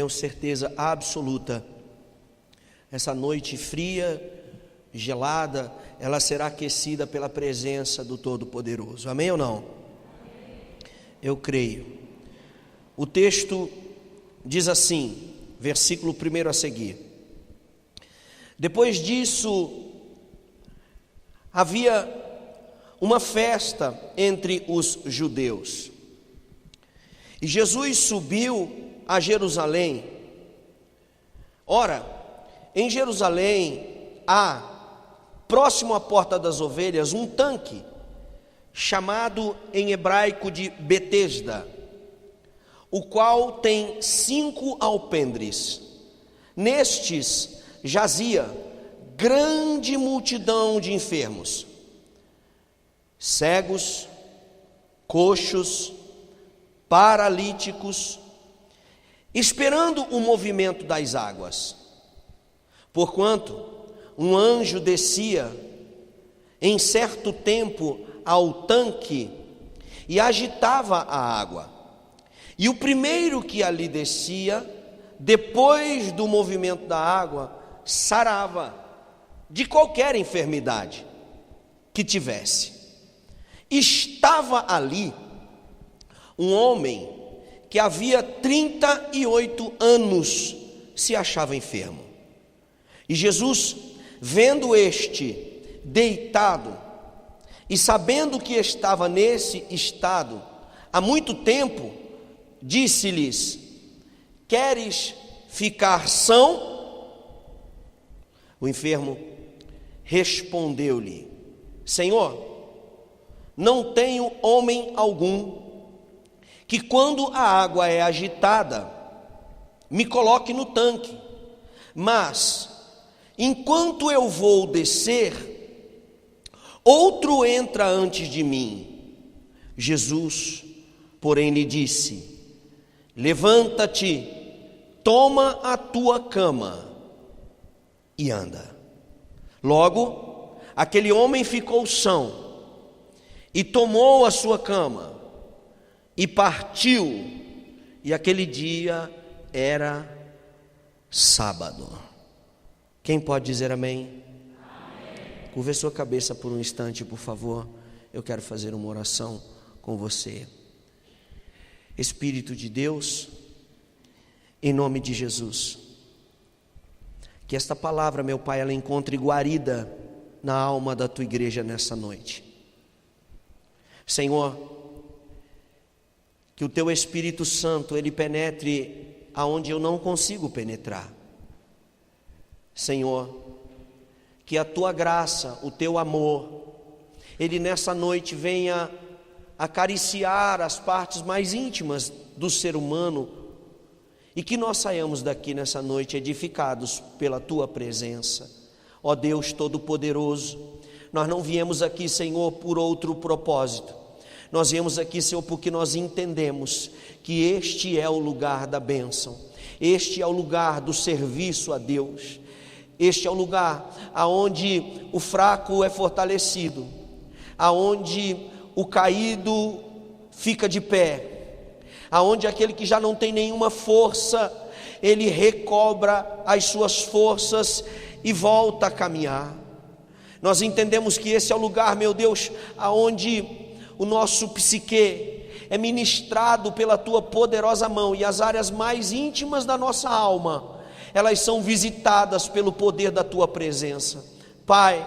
tenho certeza absoluta, essa noite fria, gelada, ela será aquecida pela presença do Todo-Poderoso. Amém ou não? Eu creio. O texto diz assim, versículo 1 a seguir: depois disso, havia uma festa entre os judeus, e Jesus subiu a Jerusalém. Ora, em Jerusalém há, próximo à Porta das Ovelhas, um tanque, chamado em hebraico de Betesda, o qual tem 5 alpendres. Nestes jazia grande multidão de enfermos, cegos, coxos, paralíticos, esperando o movimento das águas. Porquanto um anjo descia em certo tempo ao tanque e agitava a água. E o primeiro que ali descia, depois do movimento da água, sarava de qualquer enfermidade que tivesse. Estava ali um homem que havia 38 anos se achava enfermo. E Jesus, vendo este deitado e sabendo que estava nesse estado há muito tempo, disse-lhes: queres ficar são? O enfermo respondeu-lhe: Senhor, não tenho homem algum que, quando a água é agitada, me coloque no tanque, mas enquanto eu vou descer, outro entra antes de mim. Jesus, porém, lhe disse: levanta-te, toma a tua cama e anda. Logo, aquele homem ficou são e tomou a sua cama e partiu. E aquele dia era sábado. Quem pode dizer amém? Amém. Curva sua cabeça por um instante, por favor. Eu quero fazer uma oração com você. Espírito de Deus, em nome de Jesus, que esta palavra, meu Pai, ela encontre guarida na alma da tua igreja nessa noite. Senhor, que o teu Espírito Santo, ele penetre aonde eu não consigo penetrar. Senhor, que a tua graça, o teu amor, ele nessa noite venha acariciar as partes mais íntimas do ser humano, e que nós saiamos daqui nessa noite edificados pela tua presença. Ó Deus Todo-Poderoso, nós não viemos aqui, Senhor, por outro propósito. Nós viemos aqui, Senhor, porque nós entendemos que este é o lugar da bênção, este é o lugar do serviço a Deus, este é o lugar aonde o fraco é fortalecido, aonde o caído fica de pé, aonde aquele que já não tem nenhuma força, ele recobra as suas forças e volta a caminhar. Nós entendemos que esse é o lugar, meu Deus, aonde o nosso psique é ministrado pela tua poderosa mão, e as áreas mais íntimas da nossa alma, elas são visitadas pelo poder da tua presença. Pai,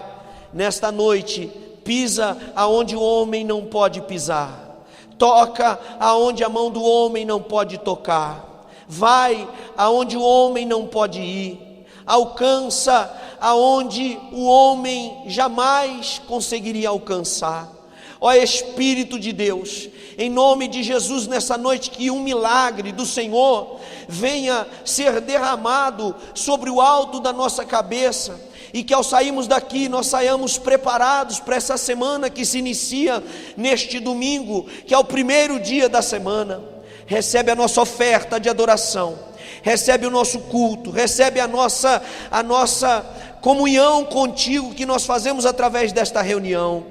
nesta noite, pisa aonde o homem não pode pisar, toca aonde a mão do homem não pode tocar, vai aonde o homem não pode ir, alcança aonde o homem jamais conseguiria alcançar. Ó Espírito de Deus, em nome de Jesus, nessa noite, que um milagre do Senhor venha ser derramado sobre o alto da nossa cabeça, e que ao sairmos daqui, nós saiamos preparados para essa semana que se inicia neste domingo, que é o primeiro dia da semana. Recebe a nossa oferta de adoração, recebe o nosso culto, recebe a nossa comunhão contigo, que nós fazemos através desta reunião.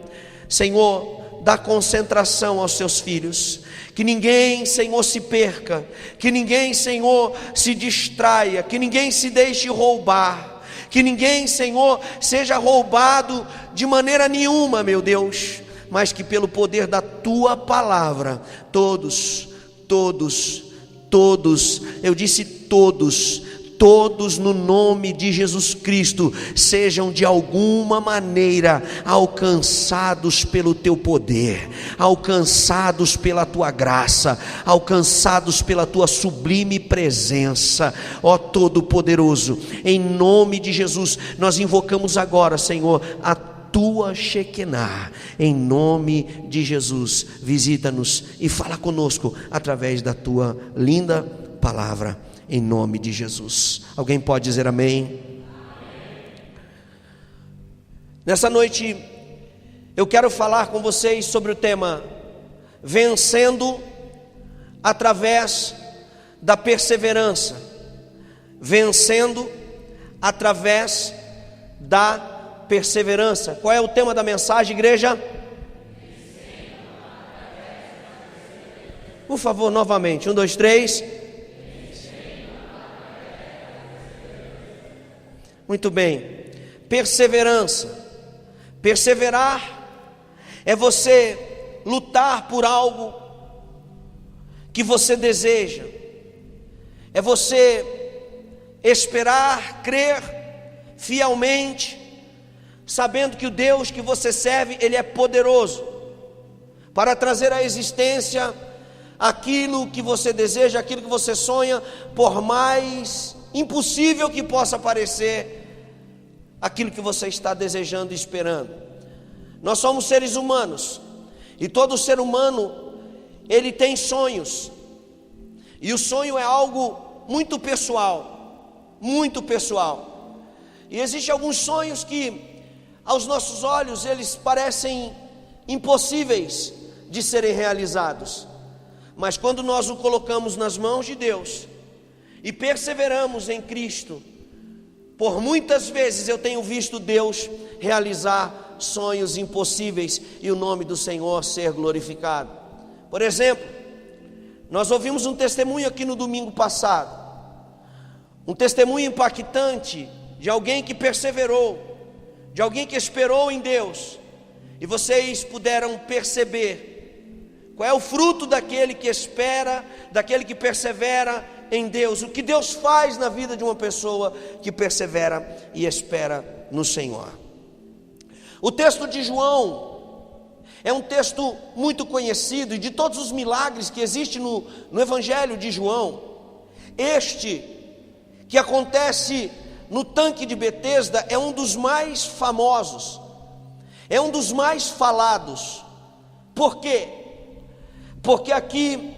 Senhor, dá concentração aos seus filhos. Que ninguém, Senhor, se perca, que ninguém, Senhor, se distraia, que ninguém se deixe roubar, que ninguém, Senhor, seja roubado de maneira nenhuma, meu Deus, mas que pelo poder da Tua palavra, todos, eu disse todos no nome de Jesus Cristo, sejam de alguma maneira alcançados pelo Teu poder, alcançados pela Tua graça, alcançados pela Tua sublime presença, ó Todo-Poderoso. Em nome de Jesus, nós invocamos agora, Senhor, a Tua Shekinah, em nome de Jesus. Visita-nos e fala conosco através da Tua linda palavra, em nome de Jesus. Alguém pode dizer amém? Amém. Nessa noite eu quero falar com vocês sobre o tema vencendo através da perseverança. Vencendo através da perseverança. Qual é o tema da mensagem, igreja? Por favor, novamente, 1, 2, 3. Muito bem, perseverança. Perseverar é você lutar por algo que você deseja, é você esperar, crer fielmente, sabendo que o Deus que você serve, Ele é poderoso para trazer à existência aquilo que você deseja, aquilo que você sonha, por mais impossível que possa parecer aquilo que você está desejando e esperando. Nós somos seres humanos, e todo ser humano, ele tem sonhos, e o sonho é algo muito pessoal, e existem alguns sonhos que, aos nossos olhos, eles parecem impossíveis de serem realizados, mas quando nós o colocamos nas mãos de Deus, e perseveramos em Cristo, por muitas vezes eu tenho visto Deus realizar sonhos impossíveis e o nome do Senhor ser glorificado. Por exemplo, nós ouvimos um testemunho aqui no domingo passado, um testemunho impactante de alguém que perseverou, de alguém que esperou em Deus, e vocês puderam perceber qual é o fruto daquele que espera, daquele que persevera em Deus, o que Deus faz na vida de uma pessoa que persevera e espera no Senhor. O texto de João é um texto muito conhecido, e de todos os milagres que existem no Evangelho de João, este que acontece no tanque de Betesda é um dos mais famosos, é um dos mais falados. Por quê? Porque aqui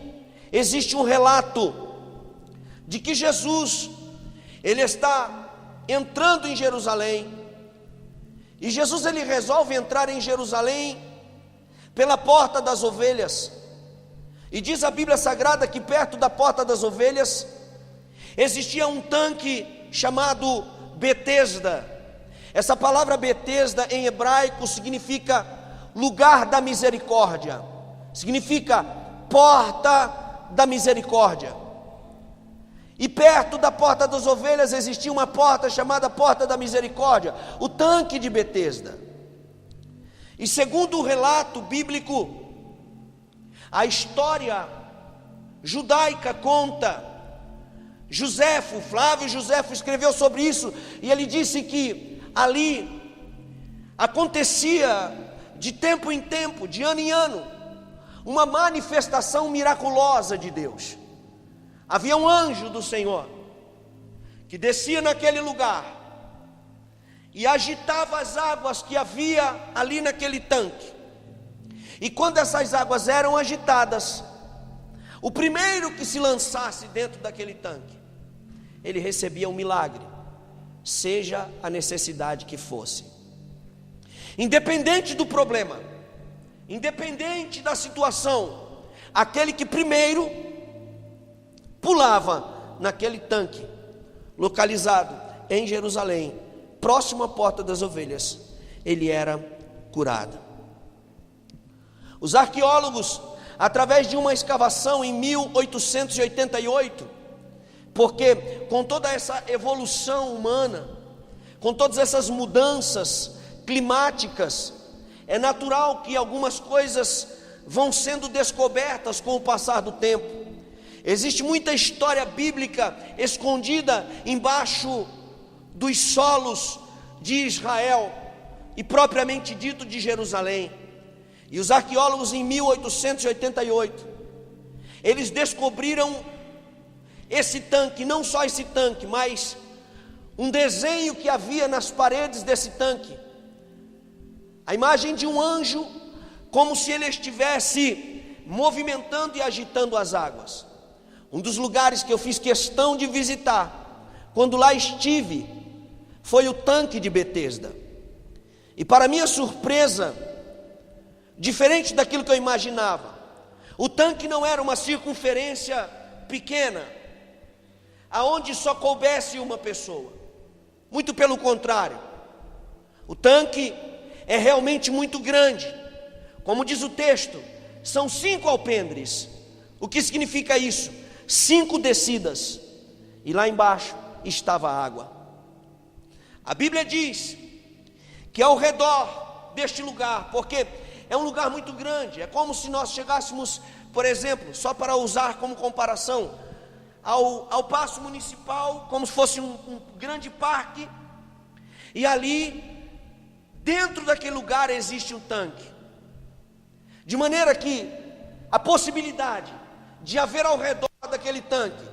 existe um relato de que Jesus, ele está entrando em Jerusalém, e Jesus ele resolve entrar em Jerusalém pela porta das ovelhas, e diz a Bíblia Sagrada que perto da porta das ovelhas existia um tanque chamado Betesda. Essa palavra Betesda em hebraico significa lugar da misericórdia, significa porta da misericórdia. E perto da porta das ovelhas existia uma porta chamada porta da misericórdia, o tanque de Betesda. E segundo o relato bíblico, a história judaica conta, Flávio Joséfo escreveu sobre isso, e ele disse que ali acontecia de tempo em tempo, de ano em ano, uma manifestação miraculosa de Deus. Havia um anjo do Senhor que descia naquele lugar e agitava as águas que havia ali naquele tanque. E quando essas águas eram agitadas, o primeiro que se lançasse dentro daquele tanque, ele recebia um milagre, seja a necessidade que fosse. Independente do problema, independente da situação, aquele que primeiro pulava naquele tanque, localizado em Jerusalém, próximo à porta das ovelhas, ele era curado. Os arqueólogos, através de uma escavação em 1888, porque com toda essa evolução humana, com todas essas mudanças climáticas, é natural que algumas coisas vão sendo descobertas com o passar do tempo. Existe muita história bíblica escondida embaixo dos solos de Israel e propriamente dito de Jerusalém. E os arqueólogos em 1888, eles descobriram esse tanque, não só esse tanque, mas um desenho que havia nas paredes desse tanque. A imagem de um anjo, como se ele estivesse movimentando e agitando as águas. Um dos lugares que eu fiz questão de visitar, quando lá estive, foi o tanque de Betesda. E para minha surpresa, diferente daquilo que eu imaginava, o tanque não era uma circunferência pequena, aonde só coubesse uma pessoa. Muito pelo contrário, o tanque é realmente muito grande. Como diz o texto, são 5 alpendres. O que significa isso? 5 descidas. E lá embaixo estava a água. A Bíblia diz que ao redor deste lugar, porque é um lugar muito grande, é como se nós chegássemos, por exemplo, só para usar como comparação, ao Paço Municipal, como se fosse um grande parque, e ali, dentro daquele lugar existe um tanque, de maneira que a possibilidade de haver ao redor daquele tanque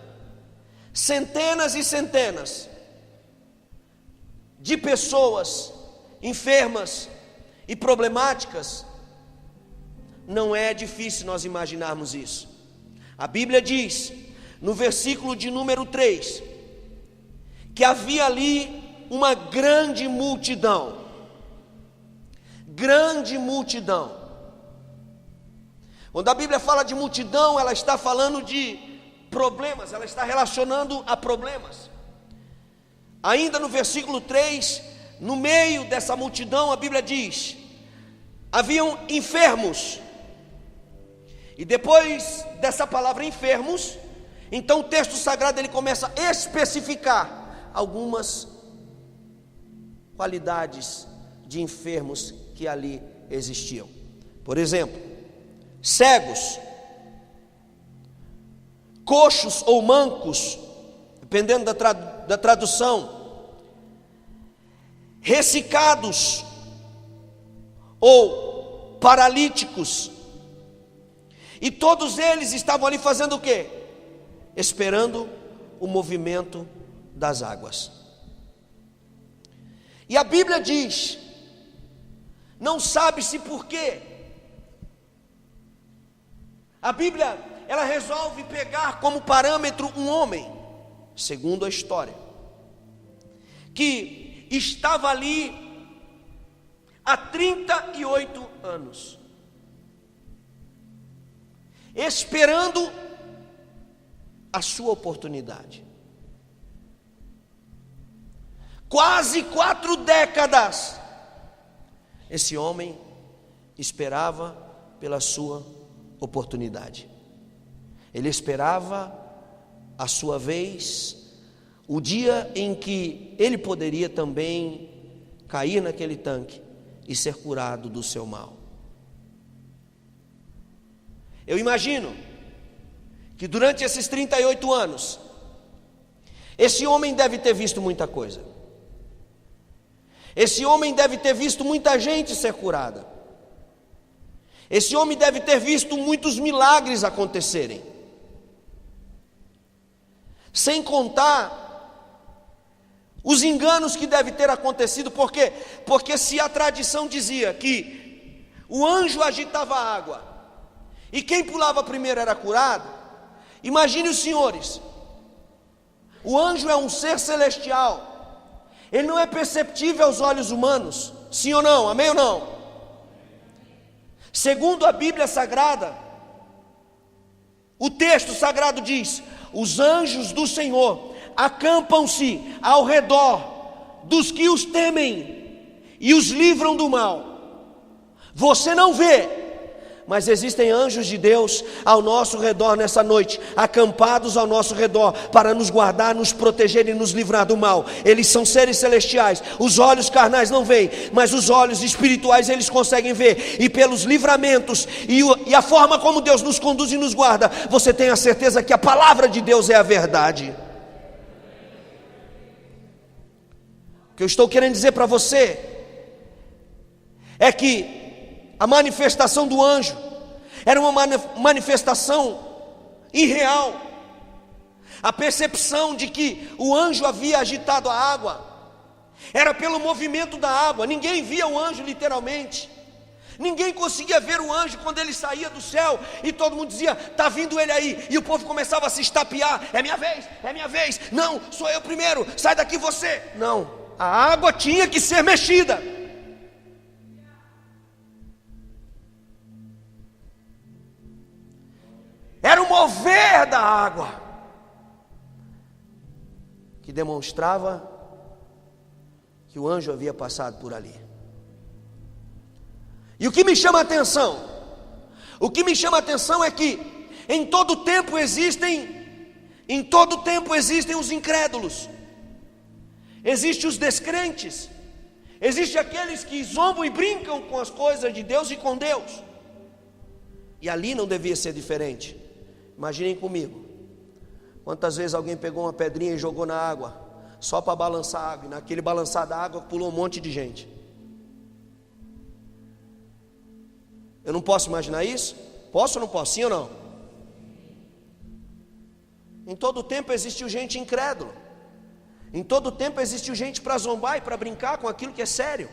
centenas e centenas de pessoas enfermas e problemáticas, não é difícil nós imaginarmos isso. A Bíblia diz, no versículo de número 3, que havia ali uma grande multidão. Grande multidão. Quando a Bíblia fala de multidão, ela está falando de problemas, ela está relacionando a problemas. Ainda no versículo 3, no meio dessa multidão, a Bíblia diz: haviam enfermos. E depois dessa palavra enfermos, então o texto sagrado ele começa a especificar algumas qualidades de enfermos que ali existiam. Por exemplo, cegos, coxos ou mancos, dependendo da tradução, ressecados ou paralíticos, e todos eles estavam ali fazendo o quê? Esperando o movimento das águas. E a Bíblia diz, não sabe-se por quê, a Bíblia, ela resolve pegar como parâmetro um homem, segundo a história, que estava ali há 38 anos, esperando a sua oportunidade. Quase 4 décadas, esse homem esperava pela sua oportunidade. Ele esperava a sua vez, o dia em que ele poderia também cair naquele tanque e ser curado do seu mal. Eu imagino que durante esses 38 anos, esse homem deve ter visto muita coisa. Esse homem deve ter visto muita gente ser curada. Esse homem deve ter visto muitos milagres acontecerem. Sem contar os enganos que deve ter acontecido. Por quê? Porque se a tradição dizia que o anjo agitava a água e quem pulava primeiro era curado, imagine os senhores, o anjo é um ser celestial, ele não é perceptível aos olhos humanos, sim ou não, amém ou não? Segundo a Bíblia Sagrada, o texto sagrado diz: os anjos do Senhor acampam-se ao redor dos que os temem e os livram do mal. Você não vê, Mas existem anjos de Deus ao nosso redor nessa noite, acampados ao nosso redor, para nos guardar, nos proteger e nos livrar do mal. Eles são seres celestiais, os olhos carnais não veem, mas os olhos espirituais eles conseguem ver. E pelos livramentos e a forma como Deus nos conduz e nos guarda, você tem a certeza que a palavra de Deus é a verdade. O que eu estou querendo dizer para você é que a manifestação do anjo era uma manifestação irreal. A percepção de que o anjo havia agitado a água era pelo movimento da água. Ninguém via o anjo literalmente. Ninguém conseguia ver o anjo quando ele saía do céu e todo mundo dizia: está vindo ele aí. E o povo começava a se estapear: é minha vez, é minha vez. Não, sou eu primeiro, sai daqui você. Não, a água tinha que ser mexida. Era o mover da água que demonstrava que o anjo havia passado por ali. E o que me chama a atenção? O que me chama a atenção é que em todo tempo existem os incrédulos. Existem os descrentes. Existem aqueles que zombam e brincam com as coisas de Deus e com Deus. E ali não devia ser diferente. Imaginem comigo, quantas vezes alguém pegou uma pedrinha e jogou na água, só para balançar a água, e naquele balançar da água pulou um monte de gente. Eu não posso imaginar isso? Posso ou não posso? Sim ou não? Em todo tempo existiu gente incrédula. Em todo tempo existiu gente para zombar e para brincar com aquilo que é sério.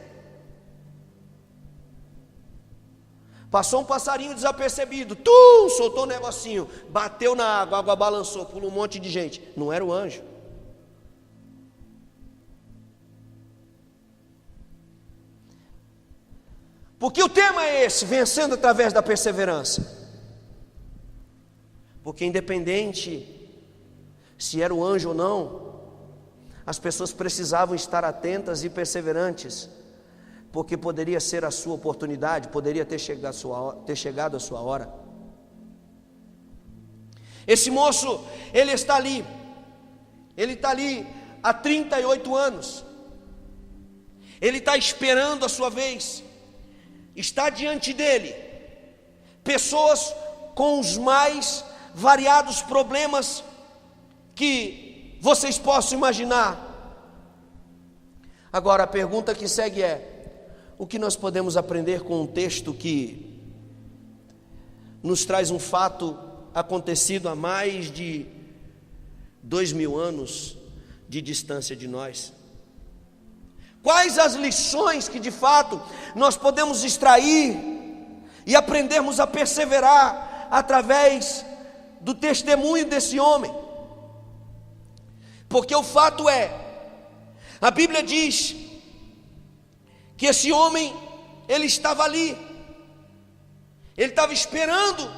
Passou um passarinho desapercebido, soltou um negocinho, bateu na água, a água balançou, pulou um monte de gente. Não era o anjo. Porque o tema é esse: vencendo através da perseverança. Porque independente se era o anjo ou não, as pessoas precisavam estar atentas e perseverantes, porque poderia ser a sua oportunidade, poderia ter chegado a sua hora. Esse moço, ele está ali há 38 anos, ele está esperando a sua vez. Está diante dele pessoas com os mais variados problemas que vocês possam imaginar. Agora a pergunta que segue é: o que nós podemos aprender com um texto que nos traz um fato acontecido há mais de 2000 anos de distância de nós? Quais as lições que de fato nós podemos extrair e aprendermos a perseverar através do testemunho desse homem? Porque o fato é, a Bíblia diz que esse homem, ele estava ali, ele estava esperando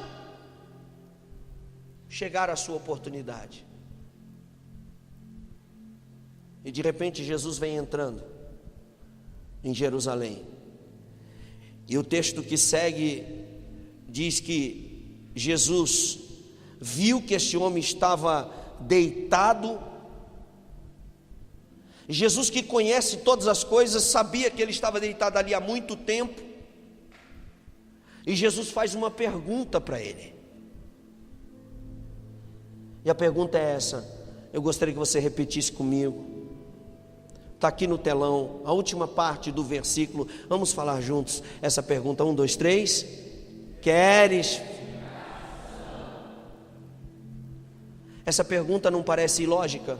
chegar a sua oportunidade. E de repente Jesus vem entrando em Jerusalém. E o texto que segue diz que Jesus viu que esse homem estava deitado. Jesus, que conhece todas as coisas, sabia que ele estava deitado ali há muito tempo. E Jesus faz uma pergunta para ele. E a pergunta é essa. Eu gostaria que você repetisse comigo. Está aqui no telão, a última parte do versículo. Vamos falar juntos essa pergunta. 1, 2, 3. Queres? Essa pergunta não parece ilógica?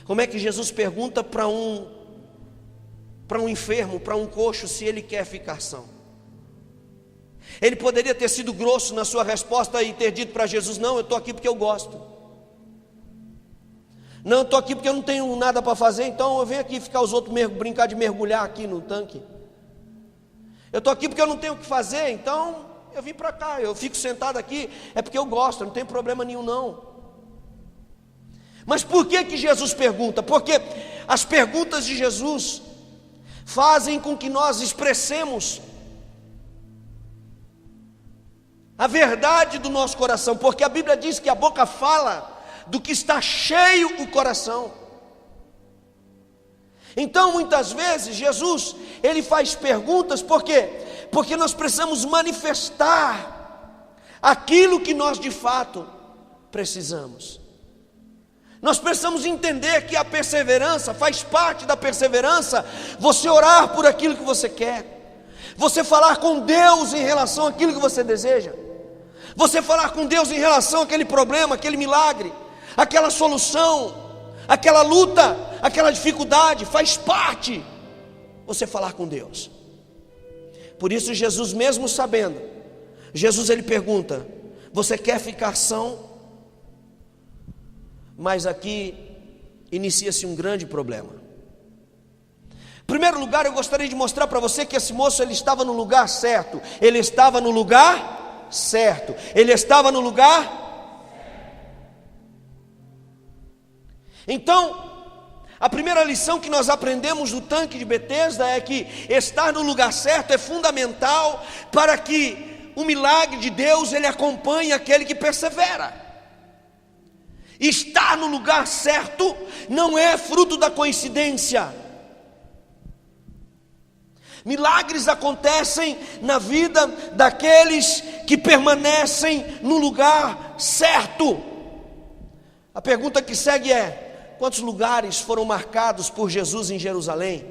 Como é que Jesus pergunta para um enfermo, para um coxo, se ele quer ficar são? Ele poderia ter sido grosso na sua resposta e ter dito para Jesus: não, eu estou aqui porque eu gosto. Não, eu estou aqui porque eu não tenho nada para fazer, então eu venho aqui ficar os outros brincar de mergulhar aqui no tanque. Eu estou aqui porque eu não tenho o que fazer, então eu vim para cá, eu fico sentado aqui, é porque eu gosto, não tem problema nenhum não. Mas por que Jesus pergunta? Porque as perguntas de Jesus fazem com que nós expressemos a verdade do nosso coração, porque a Bíblia diz que a boca fala do que está cheio o coração. Então muitas vezes Jesus, ele faz perguntas, por quê? Porque nós precisamos manifestar aquilo que nós de fato precisamos. Nós precisamos entender que a perseverança, faz parte da perseverança, você orar por aquilo que você quer, você falar com Deus em relação àquilo que você deseja, você falar com Deus em relação àquele problema, aquele milagre, aquela solução, aquela luta, aquela dificuldade, faz parte você falar com Deus. Por isso Jesus, mesmo sabendo, Jesus ele pergunta: você quer ficar são? Mas aqui inicia-se um grande problema. Em primeiro lugar, eu gostaria de mostrar para você que esse moço ele estava no lugar certo. Ele estava no lugar certo. Ele estava no lugar. Então, a primeira lição que nós aprendemos no tanque de Betesda é que estar no lugar certo é fundamental para que o milagre de Deus ele acompanhe aquele que persevera. Estar no lugar certo não é fruto da coincidência. Milagres acontecem na vida daqueles que permanecem no lugar certo. A pergunta que segue é: quantos lugares foram marcados por Jesus em Jerusalém?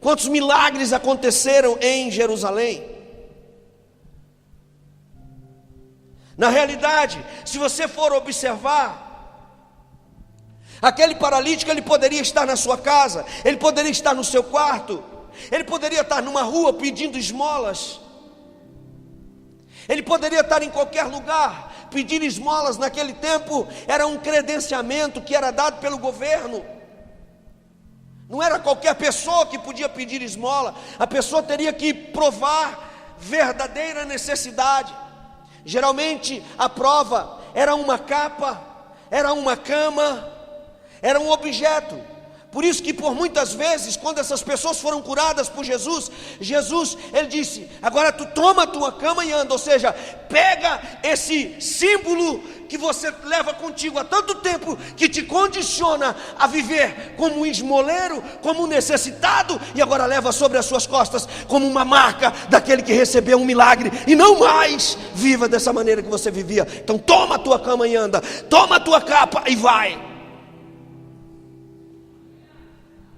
Quantos milagres aconteceram em Jerusalém? Na realidade, se você for observar, aquele paralítico ele poderia estar na sua casa, ele poderia estar no seu quarto, ele poderia estar numa rua pedindo esmolas, ele poderia estar em qualquer lugar. Pedir esmolas naquele tempo era um credenciamento que era dado pelo governo. Não era qualquer pessoa que podia pedir esmola, a pessoa teria que provar verdadeira necessidade. Geralmente a prova era uma capa, era uma cama, era um objeto. Por isso que por muitas vezes, quando essas pessoas foram curadas por Jesus, ele disse: agora tu toma a tua cama e anda. Ou seja, pega esse símbolo que você leva contigo há tanto tempo, que te condiciona a viver como um esmoleiro, como um necessitado, e agora leva sobre as suas costas como uma marca daquele que recebeu um milagre, e não mais viva dessa maneira que você vivia. Então toma a tua cama e anda, toma a tua capa e vai.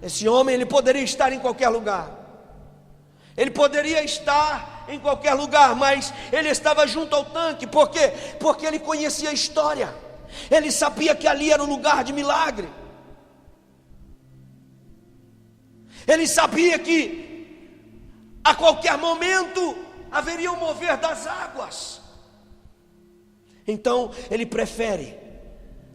Esse homem ele poderia estar em qualquer lugar, ele poderia estar em qualquer lugar, mas ele estava junto ao tanque. Por quê? Porque ele conhecia a história, ele sabia que ali era um lugar de milagre, ele sabia que a qualquer momento haveria um mover das águas. Então ele prefere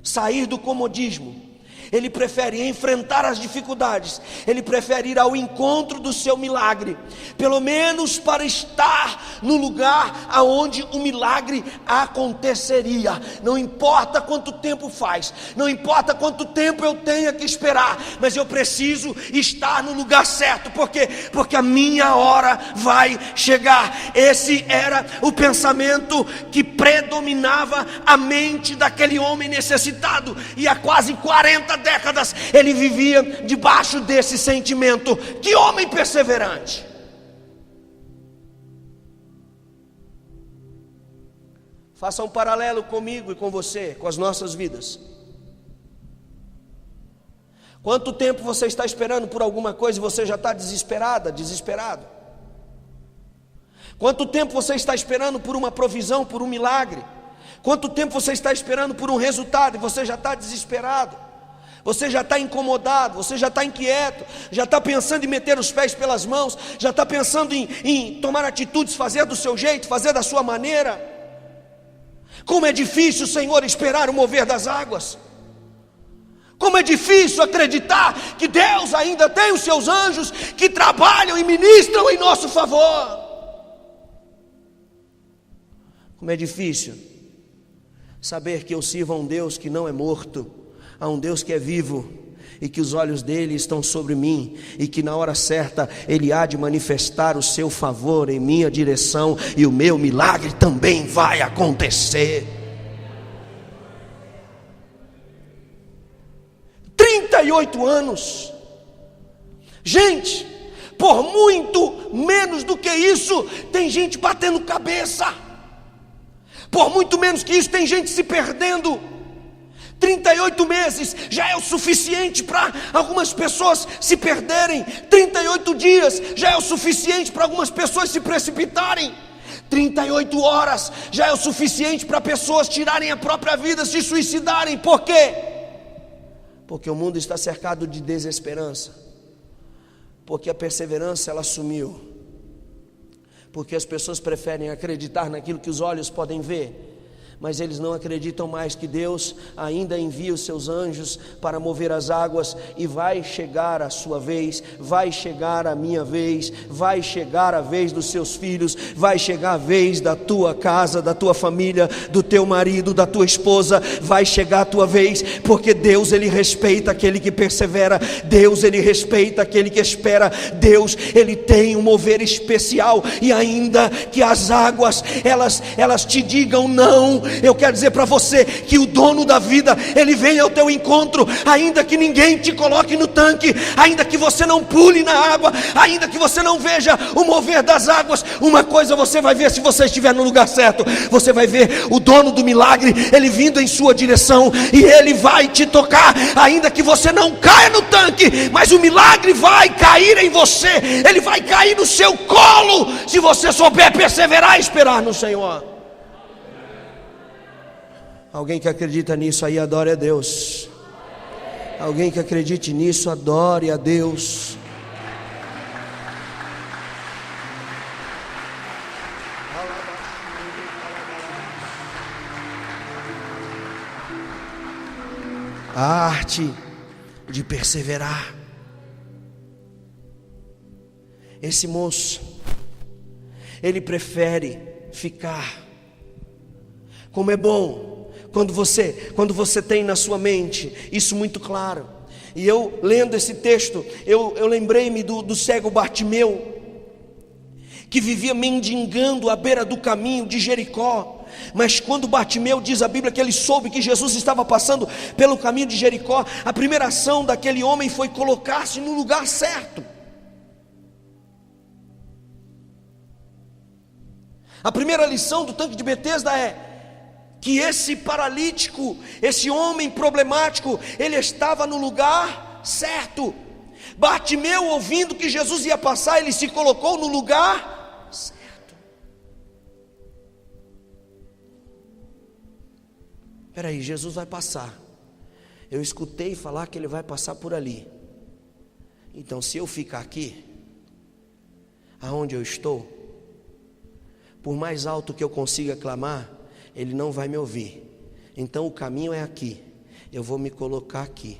sair do comodismo, ele prefere enfrentar as dificuldades, ele prefere ir ao encontro do seu milagre, pelo menos para estar no lugar aonde o milagre aconteceria. Não importa quanto tempo faz, não importa quanto tempo eu tenha que esperar, mas eu preciso estar no lugar certo. Por quê? Porque a minha hora vai chegar. Esse era o pensamento que predominava a mente daquele homem necessitado, e há quase 40 décadas ele vivia debaixo desse sentimento. Que homem perseverante! Faça um paralelo comigo e com você, com as nossas vidas. Quanto tempo você está esperando por alguma coisa e você já está desesperada, desesperado? Quanto tempo você está esperando por uma provisão, por um milagre? Quanto tempo você está esperando por um resultado e você já está desesperado? Você já está incomodado, você já está inquieto, já está pensando em meter os pés pelas mãos, já está pensando em tomar atitudes, fazer do seu jeito, fazer da sua maneira. Como é difícil, Senhor, esperar o mover das águas. Como é difícil acreditar que Deus ainda tem os seus anjos que trabalham e ministram em nosso favor. Como é difícil saber que eu sirvo a um Deus que não é morto, a um Deus que é vivo, e que os olhos dele estão sobre mim, e que na hora certa ele há de manifestar o seu favor em minha direção, e o meu milagre também vai acontecer. 38 anos, gente, por muito menos do que isso, tem gente batendo cabeça, por muito menos que isso, tem gente se perdendo. 38 meses já é o suficiente para algumas pessoas se perderem. 38 dias já é o suficiente para algumas pessoas se precipitarem. 38 horas já é o suficiente para pessoas tirarem a própria vida, se suicidarem. Por quê? Porque o mundo está cercado de desesperança. Porque a perseverança ela sumiu. Porque as pessoas preferem acreditar naquilo que os olhos podem ver, mas eles não acreditam mais que Deus ainda envia os seus anjos para mover as águas, e vai chegar a sua vez, vai chegar a minha vez, vai chegar a vez dos seus filhos, vai chegar a vez da tua casa, da tua família, do teu marido, da tua esposa, vai chegar a tua vez, porque Deus ele respeita aquele que persevera, Deus ele respeita aquele que espera, Deus ele tem um mover especial, e ainda que as águas elas te digam não, eu quero dizer para você que o dono da vida, ele vem ao teu encontro, ainda que ninguém te coloque no tanque, ainda que você não pule na água, ainda que você não veja o mover das águas, uma coisa você vai ver se você estiver no lugar certo, você vai ver o dono do milagre, ele vindo em sua direção, e ele vai te tocar, ainda que você não caia no tanque, mas o milagre vai cair em você, ele vai cair no seu colo, se você souber perseverar e esperar no Senhor. Alguém que acredita nisso aí, adore a Deus. Alguém que acredite nisso, adore a Deus. A arte de perseverar. Esse moço, ele prefere ficar. Como é bom quando você tem na sua mente isso muito claro. E eu lendo esse texto, eu lembrei-me do cego Bartimeu, que vivia mendigando à beira do caminho de Jericó. Mas quando Bartimeu, diz a Bíblia, que ele soube que Jesus estava passando pelo caminho de Jericó, a primeira ação daquele homem foi colocar-se no lugar certo. A primeira lição do tanque de Betesda é que esse paralítico, esse homem problemático, ele estava no lugar certo. Bartimeu, ouvindo que Jesus ia passar, ele se colocou no lugar certo. Espera aí, Jesus vai passar. Eu escutei falar que ele vai passar por ali. Então, se eu ficar aqui, aonde eu estou, por mais alto que eu consiga clamar, ele não vai me ouvir. Então o caminho é aqui. Eu vou me colocar aqui.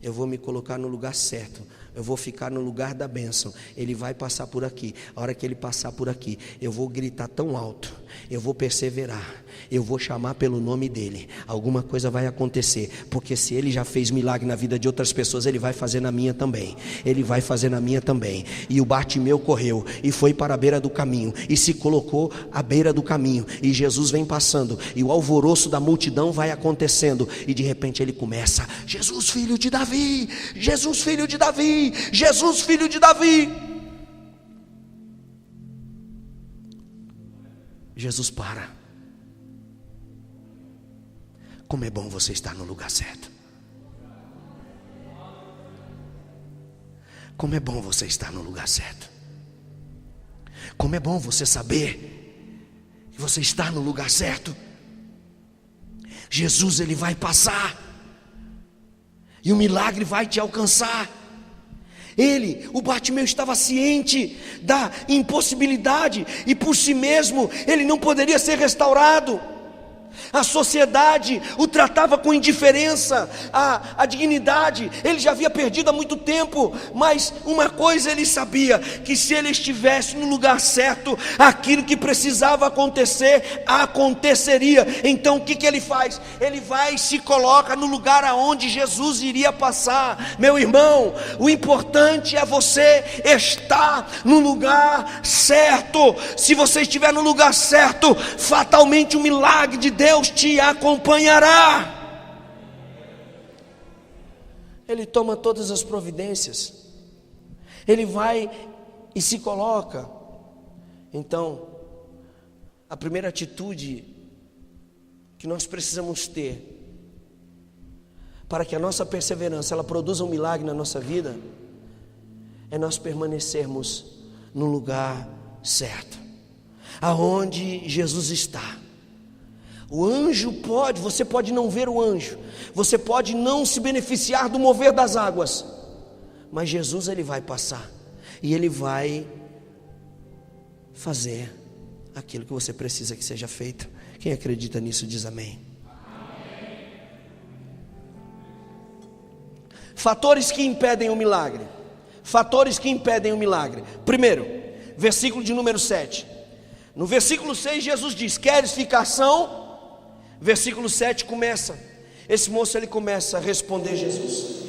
Eu vou me colocar no lugar certo. Eu vou ficar no lugar da bênção. Ele vai passar por aqui. A hora que ele passar por aqui, eu vou gritar tão alto, eu vou perseverar, eu vou chamar pelo nome dele. Alguma coisa vai acontecer, porque se ele já fez milagre na vida de outras pessoas, ele vai fazer na minha também. Ele vai fazer na minha também. E o Bartimeu correu e foi para a beira do caminho e se colocou à beira do caminho, e Jesus vem passando, e o alvoroço da multidão vai acontecendo, e de repente ele começa: Jesus, filho de Davi, Jesus, filho de Davi, Jesus, filho de Davi. Jesus para. Como é bom você estar no lugar certo. Como é bom você estar no lugar certo. Como é bom você saber que você está no lugar certo. Jesus, ele vai passar, e o milagre vai te alcançar. O Bartimeu estava ciente da impossibilidade, e por si mesmo ele não poderia ser restaurado. A sociedade o tratava com indiferença, a dignidade ele já havia perdido há muito tempo, mas uma coisa ele sabia, que se ele estivesse no lugar certo, aquilo que precisava acontecer, aconteceria. Então o que ele faz? Ele vai e se coloca no lugar aonde Jesus iria passar. Meu irmão, o importante é você estar no lugar certo. Se você estiver no lugar certo, fatalmente o milagre de Deus te acompanhará. Ele toma todas as providências, ele vai e se coloca. Então, a primeira atitude que nós precisamos ter para que a nossa perseverança ela produza um milagre na nossa vida é nós permanecermos no lugar certo, aonde Jesus está. O anjo você pode não ver o anjo, você pode não se beneficiar do mover das águas, mas Jesus ele vai passar e ele vai fazer aquilo que você precisa que seja feito. Quem acredita nisso diz amém. Fatores que impedem o milagre. Fatores que impedem o milagre. Primeiro, versículo de número 7. No versículo 6 Jesus diz: queres ficar são? Versículo 7 começa, esse moço ele começa a responder Jesus: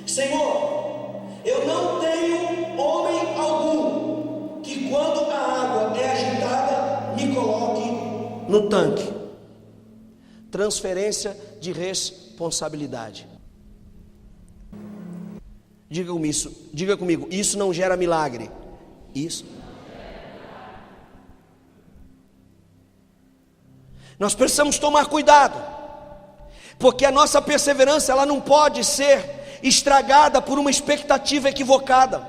Senhor, eu não tenho homem algum que quando a água é agitada me coloque no tanque. Transferência de responsabilidade. Diga comigo, isso não gera milagre. Isso. Nós precisamos tomar cuidado, porque a nossa perseverança ela não pode ser estragada por uma expectativa equivocada.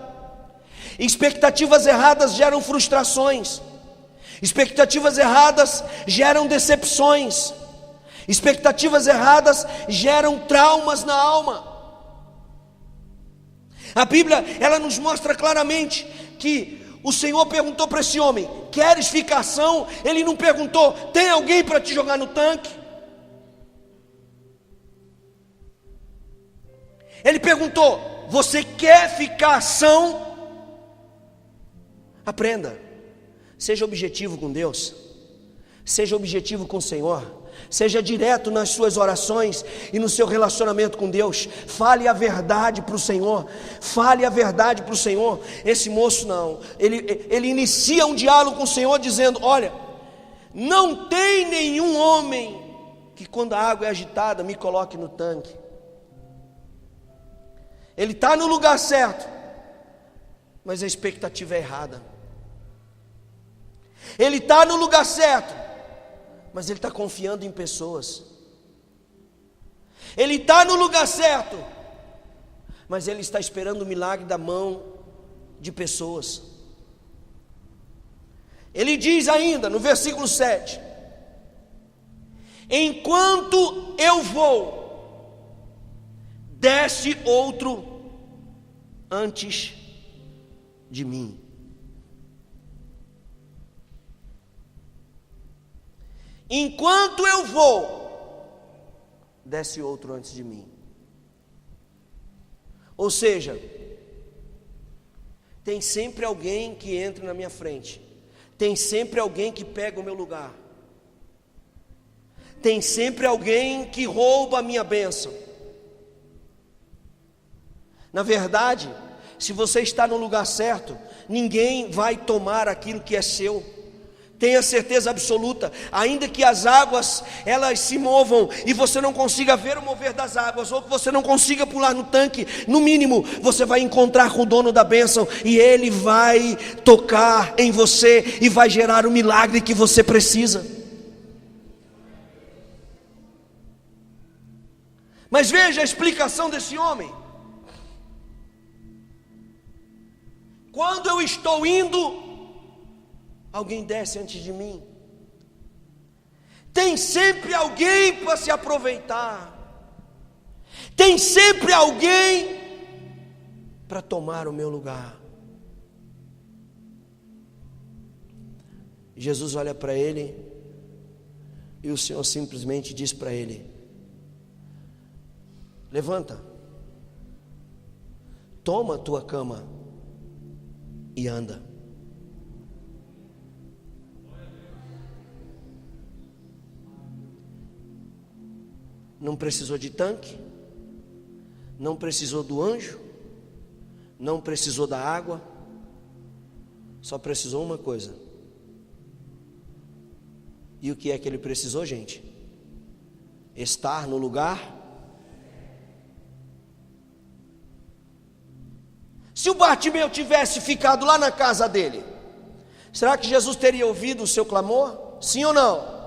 Expectativas erradas geram frustrações, expectativas erradas geram decepções, expectativas erradas geram traumas na alma. A Bíblia ela nos mostra claramente que o Senhor perguntou para esse homem: queres ficar são? Ele não perguntou: tem alguém para te jogar no tanque? Ele perguntou: você quer ficar são? Aprenda, seja objetivo com Deus, seja objetivo com o Senhor, seja direto nas suas orações e no seu relacionamento com Deus. Fale a verdade para o Senhor, fale a verdade para o Senhor. Esse moço não, ele inicia um diálogo com o Senhor dizendo: olha, não tem nenhum homem que quando a água é agitada me coloque no tanque. Ele está no lugar certo, mas a expectativa é errada. Ele está no lugar certo, mas ele está confiando em pessoas. Ele está no lugar certo, mas ele está esperando o milagre da mão de pessoas. Ele diz ainda no versículo 7: enquanto eu vou, desce outro antes de mim. Enquanto eu vou, desce outro antes de mim. Ou seja, tem sempre alguém que entra na minha frente, tem sempre alguém que pega o meu lugar, tem sempre alguém que rouba a minha bênção. Na verdade, se você está no lugar certo, ninguém vai tomar aquilo que é seu. Tenha certeza absoluta, ainda que as águas elas se movam e você não consiga ver o mover das águas, ou que você não consiga pular no tanque, no mínimo você vai encontrar com o dono da bênção e ele vai tocar em você e vai gerar o milagre que você precisa. Mas veja a explicação desse homem: quando eu estou indo, alguém desce antes de mim. Tem sempre alguém para se aproveitar. Tem sempre alguém para tomar o meu lugar. Jesus olha para ele E o Senhor simplesmente diz para ele: levanta, toma a tua cama e anda. Não precisou de tanque, não precisou do anjo, não precisou da água, só precisou uma coisa. E o que é que ele precisou, gente? Estar no lugar. Se o Bartimeu tivesse ficado lá na casa dele, será que Jesus teria ouvido o seu clamor? Sim ou não?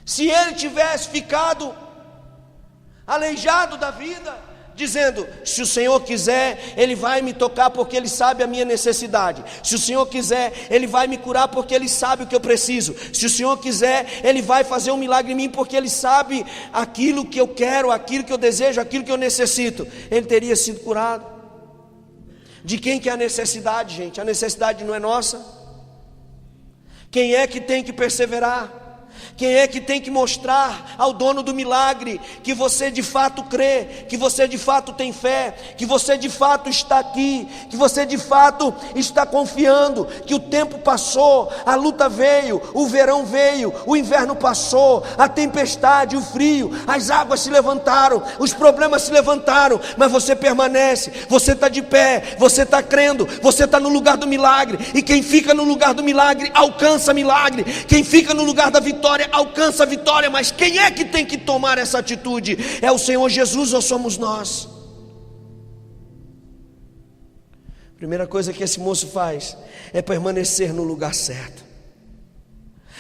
Se ele tivesse ficado aleijado da vida, dizendo: se o Senhor quiser, Ele vai me tocar porque Ele sabe a minha necessidade. Se o Senhor quiser, Ele vai me curar porque Ele sabe o que eu preciso. Se o Senhor quiser, Ele vai fazer um milagre em mim porque Ele sabe aquilo que eu quero, aquilo que eu desejo, aquilo que eu necessito. Ele teria sido curado. De quem que é a necessidade, gente? A necessidade não é nossa. Quem é que tem que perseverar? Quem é que tem que mostrar ao dono do milagre que você de fato crê, que você de fato tem fé, que você de fato está aqui, que você de fato está confiando, que o tempo passou, a luta veio, o verão veio, o inverno passou, a tempestade, o frio, as águas se levantaram, os problemas se levantaram, mas você permanece, você está de pé, você está crendo, você está no lugar do milagre, e quem fica no lugar do milagre alcança milagre, quem fica no lugar da vitória alcança a vitória. Mas quem é que tem que tomar essa atitude? É o Senhor Jesus ou somos nós? Primeira coisa que esse moço faz é permanecer no lugar certo.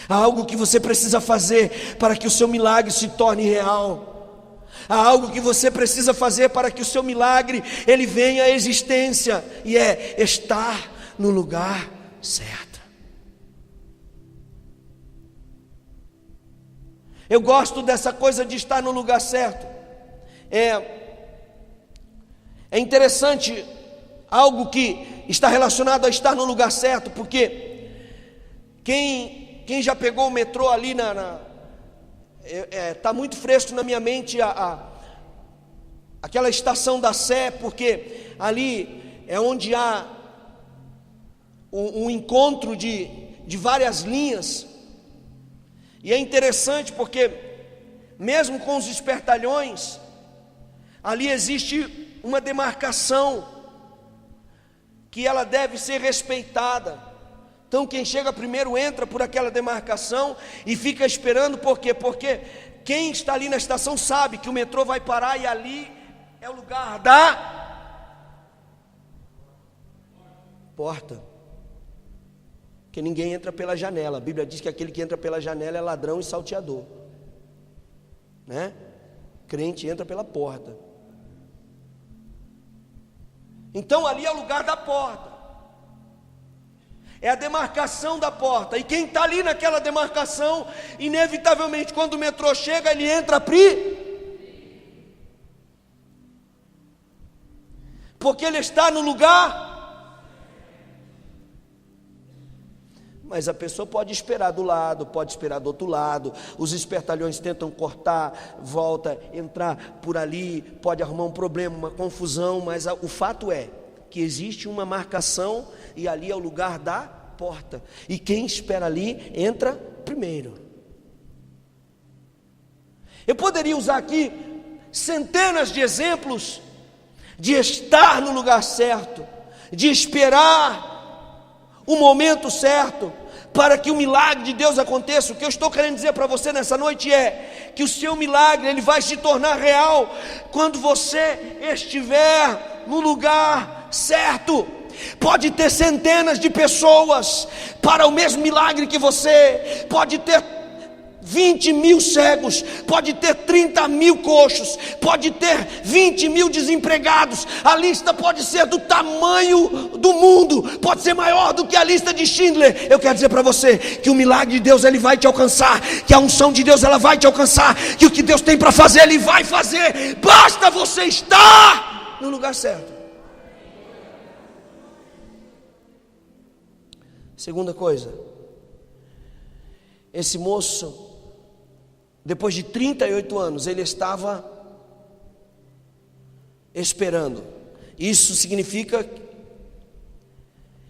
Há algo que você precisa fazer para que o seu milagre se torne real. Há algo que você precisa fazer para que o seu milagre ele venha à existência, e é estar no lugar certo. Eu gosto dessa coisa de estar no lugar certo. É interessante algo que está relacionado a estar no lugar certo, porque quem já pegou o metrô ali está muito fresco na minha mente aquela estação da Sé, porque ali é onde há um encontro de várias linhas. E é interessante porque, mesmo com os espertalhões, ali existe uma demarcação que ela deve ser respeitada. Então quem chega primeiro entra por aquela demarcação e fica esperando. Por quê? Porque quem está ali na estação sabe que o metrô vai parar e ali é o lugar da porta. Porque ninguém entra pela janela. A Bíblia diz que aquele que entra pela janela é ladrão e salteador, né? Crente entra pela porta. Então ali é o lugar da porta, é a demarcação da porta. E quem está ali naquela demarcação, inevitavelmente quando o metrô chega, ele entra porque ele está no lugar. Mas a pessoa pode esperar do lado, pode esperar do outro lado. Os espertalhões tentam cortar, volta, entrar por ali, pode arrumar um problema, uma confusão. Mas o fato é que existe uma marcação e ali é o lugar da porta. E quem espera ali, entra primeiro. Eu poderia usar aqui centenas de exemplos de estar no lugar certo, de esperar o momento certo para que o milagre de Deus aconteça. O que eu estou querendo dizer para você nessa noite é que o seu milagre ele vai se tornar real quando você estiver no lugar certo. Pode ter centenas de pessoas para o mesmo milagre que você, pode ter 20 mil cegos, pode ter 30 mil coxos, pode ter 20 mil desempregados. A lista pode ser do tamanho do mundo, pode ser maior do que a lista de Schindler. Eu quero dizer para você que o milagre de Deus ele vai te alcançar, que a unção de Deus ela vai te alcançar, que o que Deus tem para fazer ele vai fazer. Basta você estar no lugar certo. Segunda coisa, esse moço, depois de 38 anos, ele estava esperando. Isso significa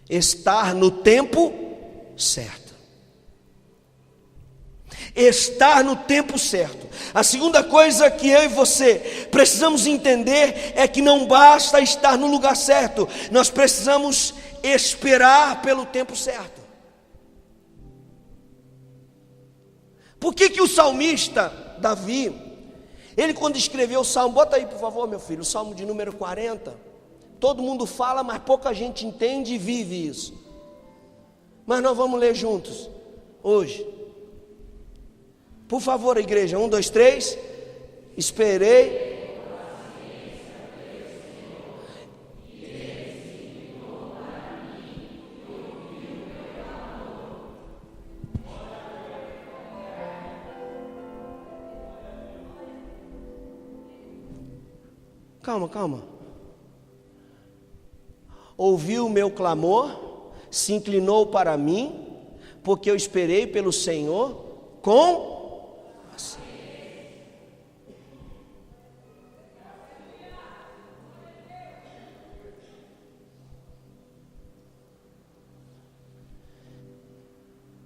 estar no tempo certo. Estar no tempo certo. A segunda coisa que eu e você precisamos entender é que não basta estar no lugar certo, nós precisamos esperar pelo tempo certo. Por que o salmista Davi, ele quando escreveu o salmo, bota aí por favor meu filho, o salmo de número 40, todo mundo fala, mas pouca gente entende e vive isso. Mas nós vamos ler juntos hoje. Por favor, igreja, 1, 2, 3. Esperei. Calma. Ouviu o meu clamor, se inclinou para mim, porque eu esperei pelo Senhor com paciência.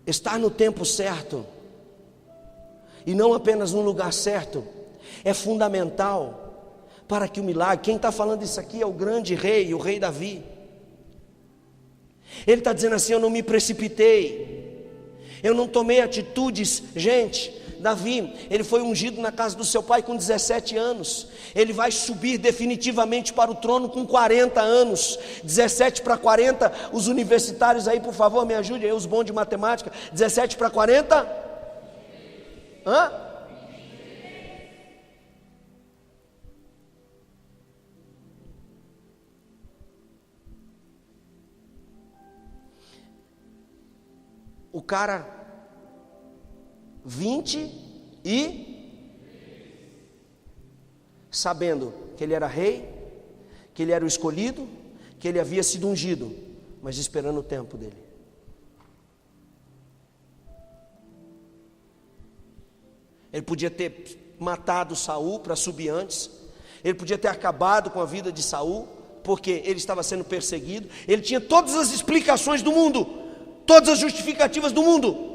Estar no tempo certo, e não apenas no lugar certo, é fundamental para que o milagre, quem está falando isso aqui é o grande rei, o rei Davi. Ele está dizendo assim: eu não me precipitei, eu não tomei atitudes. Gente, Davi, ele foi ungido na casa do seu pai com 17 anos, ele vai subir definitivamente para o trono com 40 anos, 17 para 40, os universitários aí por favor me ajudem aí, os bons de matemática, 17 para 40? Hã? O cara 20 e sabendo que ele era rei, que ele era o escolhido, que ele havia sido ungido, mas esperando o tempo dele. Ele podia ter matado Saul para subir antes, ele podia ter acabado com a vida de Saul, porque ele estava sendo perseguido, ele tinha todas as explicações do mundo, todas as justificativas do mundo,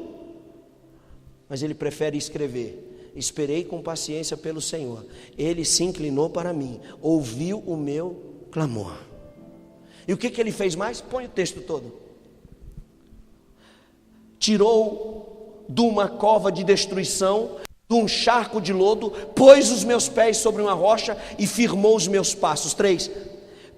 mas ele prefere escrever: esperei com paciência pelo Senhor, ele se inclinou para mim, ouviu o meu clamor. E o que ele fez mais? Põe o texto todo. Tirou de uma cova de destruição, de um charco de lodo, pôs os meus pés sobre uma rocha e firmou os meus passos. 3.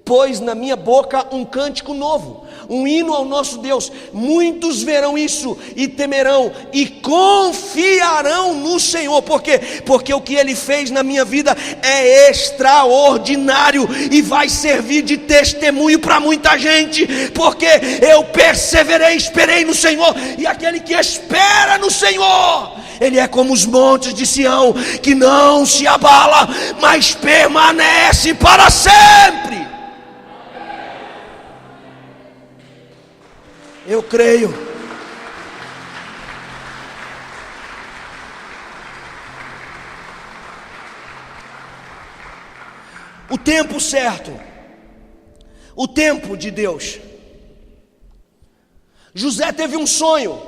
Pôs na minha boca um cântico novo, um hino ao nosso Deus. Muitos verão isso e temerão e confiarão no Senhor. Por quê? Porque o que Ele fez na minha vida é extraordinário e vai servir de testemunho para muita gente, porque eu perseverei, esperei no Senhor, e aquele que espera no Senhor, ele é como os montes de Sião, que não se abala, mas permanece para sempre. Eu creio. O tempo certo, o tempo de Deus. José teve um sonho,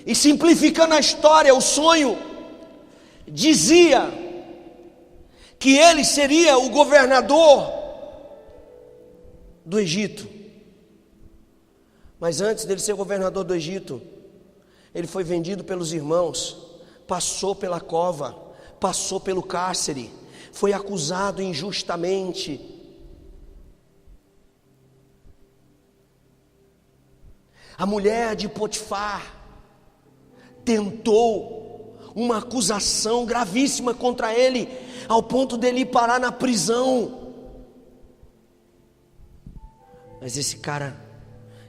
e simplificando a história, o sonho dizia que ele seria o governador do Egito. Mas antes dele ser governador do Egito, ele foi vendido pelos irmãos, passou pela cova, passou pelo cárcere, foi acusado injustamente. A mulher de Potifar tentou uma acusação gravíssima contra ele, ao ponto dele ir parar na prisão. Mas esse cara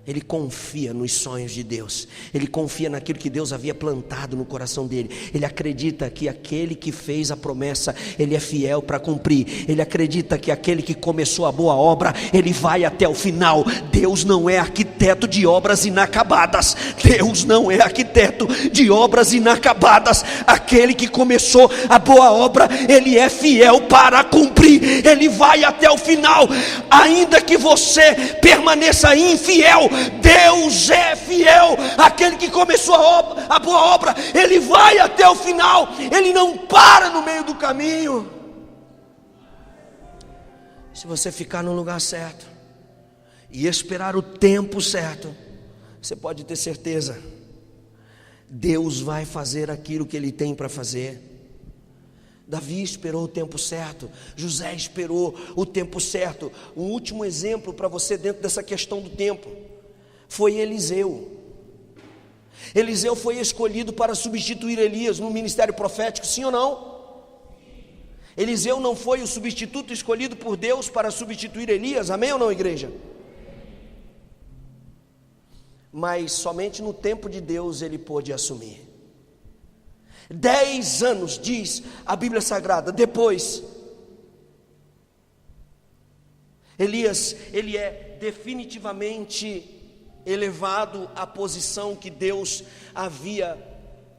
Ele confia nos sonhos de Deus, ele confia naquilo que Deus havia plantado no coração dele, ele acredita que aquele que fez a promessa, ele é fiel para cumprir, ele acredita que aquele que começou a boa obra, ele vai até o final. Deus não é arquiteto de obras inacabadas, Deus não é arquiteto de obras inacabadas. Aquele que começou a boa obra, ele é fiel para cumprir, ele vai até o final. Ainda que você permaneça infiel, Deus é fiel. Aquele que começou a boa obra, ele vai até o final, ele não para no meio do caminho. Se você ficar no lugar certo e esperar o tempo certo, você pode ter certeza, Deus vai fazer aquilo que ele tem para fazer. Davi esperou o tempo certo, José esperou o tempo certo. Um último exemplo para você dentro dessa questão do tempo foi Eliseu. Eliseu foi escolhido para substituir Elias no ministério profético, sim ou não? Eliseu não foi o substituto escolhido por Deus para substituir Elias, amém ou não, igreja? Mas somente no tempo de Deus ele pôde assumir. 10 anos, diz a Bíblia Sagrada, depois, Elias, ele é definitivamente elevado à posição que Deus havia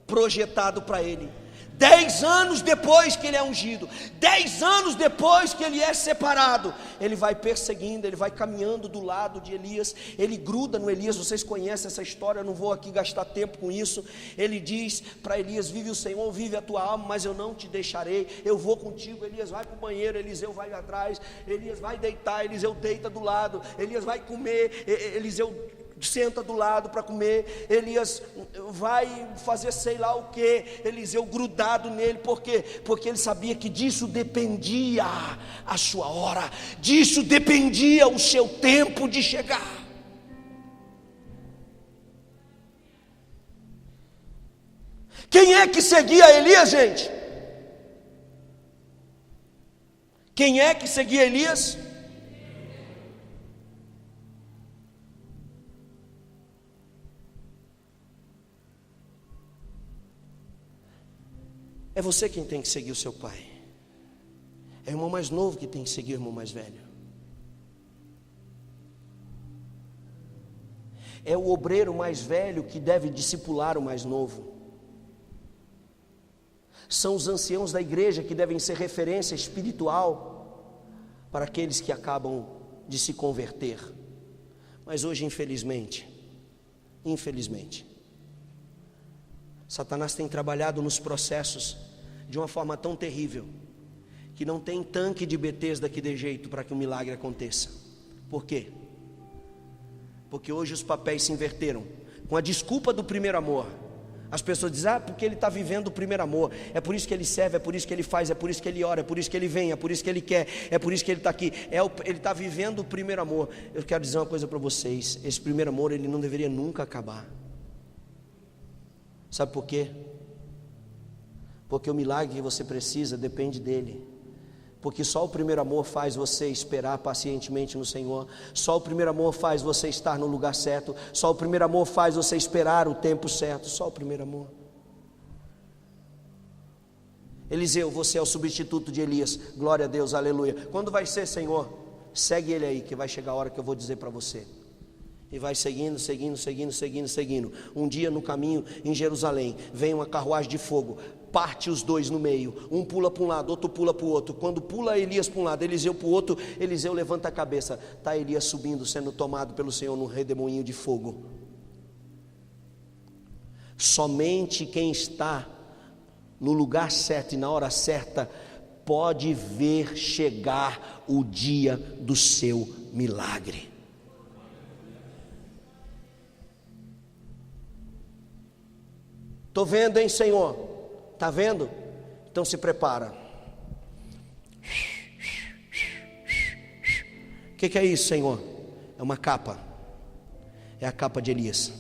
projetado para ele. 10 anos depois que ele é ungido, 10 anos depois que ele é separado, ele vai perseguindo, ele vai caminhando do lado de Elias, ele gruda no Elias. Vocês conhecem essa história, eu não vou aqui gastar tempo com isso. Ele diz para Elias: vive o Senhor, vive a tua alma, mas eu não te deixarei, eu vou contigo. Elias vai para o banheiro, Eliseu vai atrás, Elias vai deitar, Eliseu deita do lado, Elias vai comer, Eliseu senta do lado para comer, Elias vai fazer sei lá o que, Eliseu grudado nele, porque ele sabia que disso dependia a sua hora, disso dependia o seu tempo de chegar. Quem é que seguia Elias, gente? Quem é que seguia Elias? É você quem tem que seguir o seu pai. É o irmão mais novo que tem que seguir o irmão mais velho. É o obreiro mais velho que deve discipular o mais novo. São os anciãos da igreja que devem ser referência espiritual para aqueles que acabam de se converter. Mas hoje, infelizmente, Satanás tem trabalhado nos processos de uma forma tão terrível, que não tem tanque de Betesda que dê jeito para que o milagre aconteça. Por quê? Porque hoje os papéis se inverteram. Com a desculpa do primeiro amor, as pessoas dizem: porque ele está vivendo o primeiro amor, é por isso que ele serve, é por isso que ele faz, é por isso que ele ora, é por isso que ele vem, é por isso que ele quer, é por isso que ele está aqui, ele está vivendo o primeiro amor. Eu quero dizer uma coisa para vocês: esse primeiro amor, ele não deveria nunca acabar. Sabe por quê? Porque o milagre que você precisa depende dele. Porque só o primeiro amor faz você esperar pacientemente no Senhor. Só o primeiro amor faz você estar no lugar certo. Só o primeiro amor faz você esperar o tempo certo. Só o primeiro amor. Eliseu, você é o substituto de Elias. Glória a Deus, aleluia. Quando vai ser, Senhor? Segue ele aí, que vai chegar a hora que eu vou dizer para você. E vai seguindo. Um dia no caminho em Jerusalém, vem uma carruagem de fogo, parte os dois no meio, um pula para um lado, outro pula para o outro. Quando pula Elias para um lado, Eliseu para o outro, Eliseu levanta a cabeça, está Elias subindo, sendo tomado pelo Senhor num redemoinho de fogo. Somente quem está no lugar certo e na hora certa pode ver chegar o dia do seu milagre. Estou vendo, hein, Senhor? Está vendo? Então se prepara. O que é isso, Senhor? É uma capa. É a capa de Elias.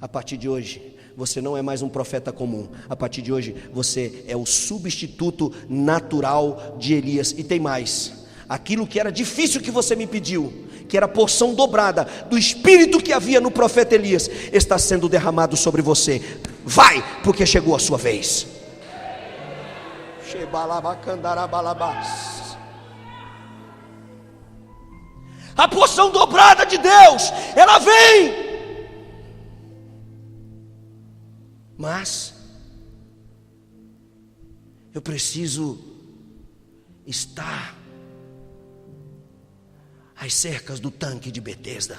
A partir de hoje, você não é mais um profeta comum. A partir de hoje, você é o substituto natural de Elias. E tem mais: aquilo que era difícil que você me pediu, que era a porção dobrada do espírito que havia no profeta Elias, está sendo derramado sobre você. Vai, porque chegou a sua vez. A porção dobrada de Deus, ela vem. Mas eu preciso estar às cercas do tanque de Betesda.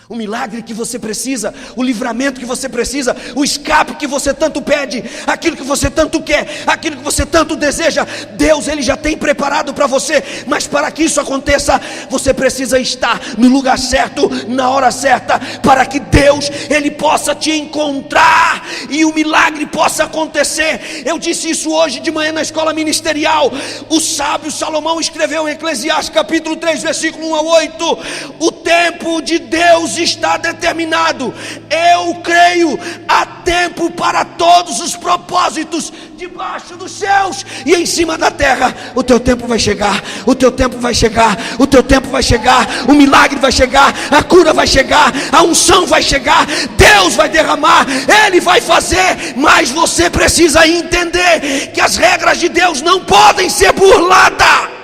O milagre que você precisa, o livramento que você precisa, o escape que você tanto pede, aquilo que você tanto quer, aquilo que você tanto deseja, Deus, Ele já tem preparado para você. Mas para que isso aconteça, você precisa estar no lugar certo, na hora certa, para que Deus, Ele possa te encontrar e o milagre possa acontecer. Eu disse isso hoje de manhã na escola ministerial. O sábio Salomão escreveu em Eclesiastes capítulo 3, versículo 1 a 8: o tempo de Deus está determinado. Eu creio, há tempo para todos os propósitos debaixo dos céus e em cima da terra. O teu tempo vai chegar, o teu tempo vai chegar, o teu tempo vai chegar, o milagre vai chegar, a cura vai chegar, a unção vai chegar, Deus vai derramar, Ele vai fazer. Mas você precisa entender que as regras de Deus não podem ser burladas.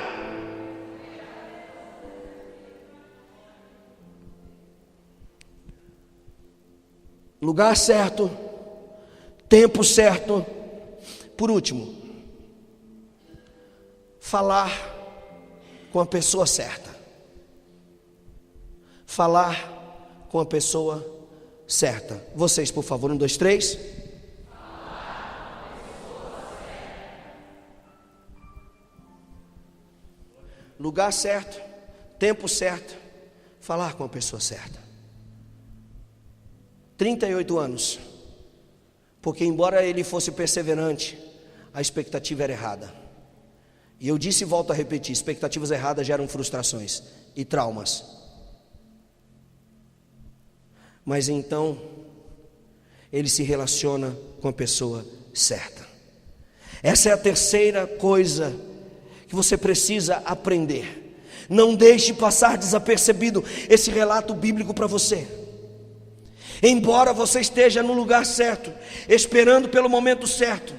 Lugar certo, tempo certo. Por último, falar com a pessoa certa. Falar com a pessoa certa. Vocês, por favor, 1, 2, 3. Lugar certo, tempo certo, falar com a pessoa certa. 38 anos, porque embora ele fosse perseverante, a expectativa era errada. E eu disse e volto a repetir: expectativas erradas geram frustrações e traumas. Mas então, ele se relaciona com a pessoa certa. Essa é a terceira coisa que você precisa aprender. Não deixe passar desapercebido esse relato bíblico para você. Embora você esteja no lugar certo, esperando pelo momento certo,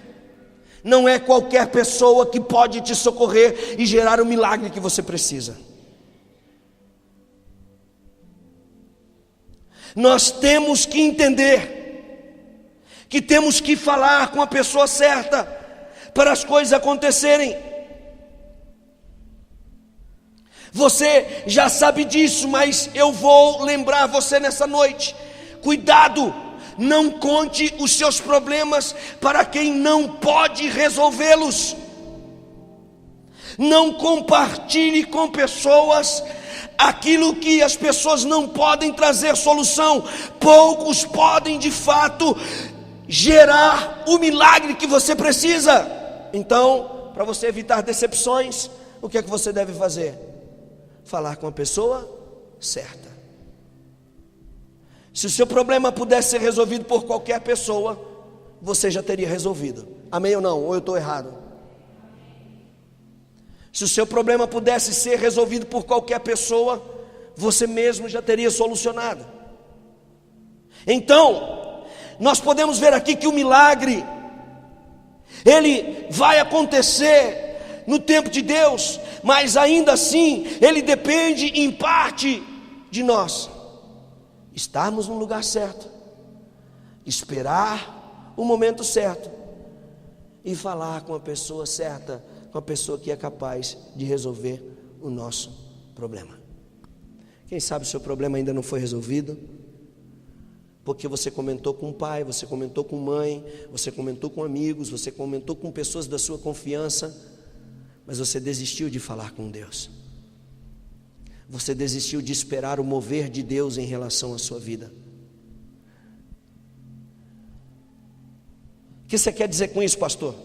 não é qualquer pessoa que pode te socorrer e gerar o milagre que você precisa. Nós temos que entender que temos que falar com a pessoa certa para as coisas acontecerem. Você já sabe disso, mas eu vou lembrar você nessa noite. Cuidado, não conte os seus problemas para quem não pode resolvê-los. Não compartilhe com pessoas aquilo que as pessoas não podem trazer solução. Poucos podem de fato gerar o milagre que você precisa. Então, para você evitar decepções, o que é que você deve fazer? Falar com a pessoa certa. Se o seu problema pudesse ser resolvido por qualquer pessoa, você já teria resolvido. Amém ou não? Ou eu estou errado? Se o seu problema pudesse ser resolvido por qualquer pessoa, você mesmo já teria solucionado. Então, nós podemos ver aqui que o milagre, ele vai acontecer no tempo de Deus, mas ainda assim, ele depende em parte de nós. Estarmos no lugar certo, esperar o momento certo e falar com a pessoa certa, com a pessoa que é capaz de resolver o nosso problema. Quem sabe o seu problema ainda não foi resolvido, porque você comentou com o pai, você comentou com mãe, você comentou com amigos, você comentou com pessoas da sua confiança, mas você desistiu de falar com Deus. Você desistiu de esperar o mover de Deus em relação à sua vida. O que você quer dizer com isso, pastor?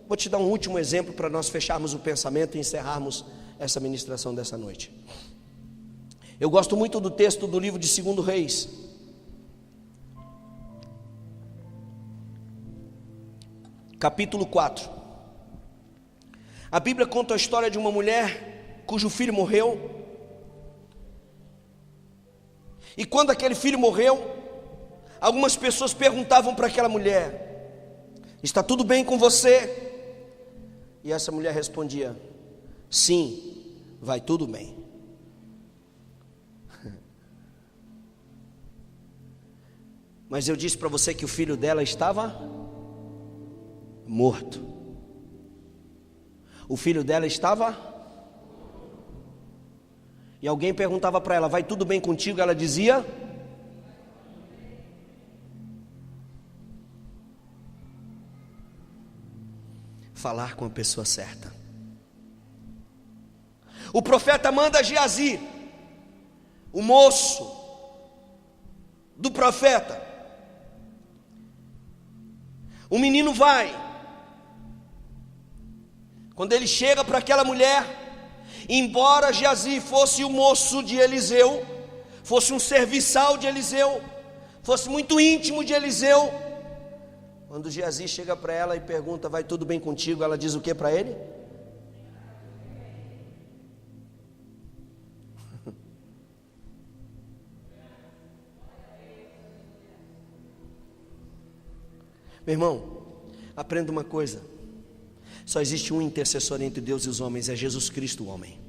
Vou te dar um último exemplo para nós fecharmos o pensamento e encerrarmos essa ministração dessa noite. Eu gosto muito do texto do livro de 2 Reis. Capítulo 4. A Bíblia conta a história de uma mulher cujo filho morreu. E quando aquele filho morreu, algumas pessoas perguntavam para aquela mulher: está tudo bem com você? E essa mulher respondia: sim, vai tudo bem. Mas eu disse para você que o filho dela estava morto. O filho dela estava. E alguém perguntava para ela: vai tudo bem contigo? Ela dizia: falar com a pessoa certa. O profeta manda Geazi, o moço do profeta. O menino vai. Quando ele chega para aquela mulher, embora Geazi fosse o moço de Eliseu, fosse um serviçal de Eliseu, fosse muito íntimo de Eliseu, quando Geazi chega para ela e pergunta: vai tudo bem contigo? Ela diz o que para ele? Meu irmão, aprenda uma coisa: só existe um intercessor entre Deus e os homens, é Jesus Cristo, o homem.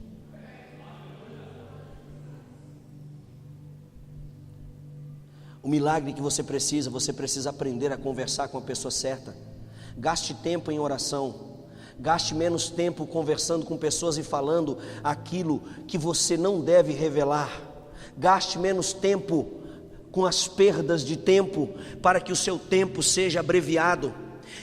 O milagre que você precisa aprender a conversar com a pessoa certa. Gaste tempo em oração, gaste menos tempo conversando com pessoas e falando aquilo que você não deve revelar. Gaste menos tempo com as perdas de tempo, para que o seu tempo seja abreviado.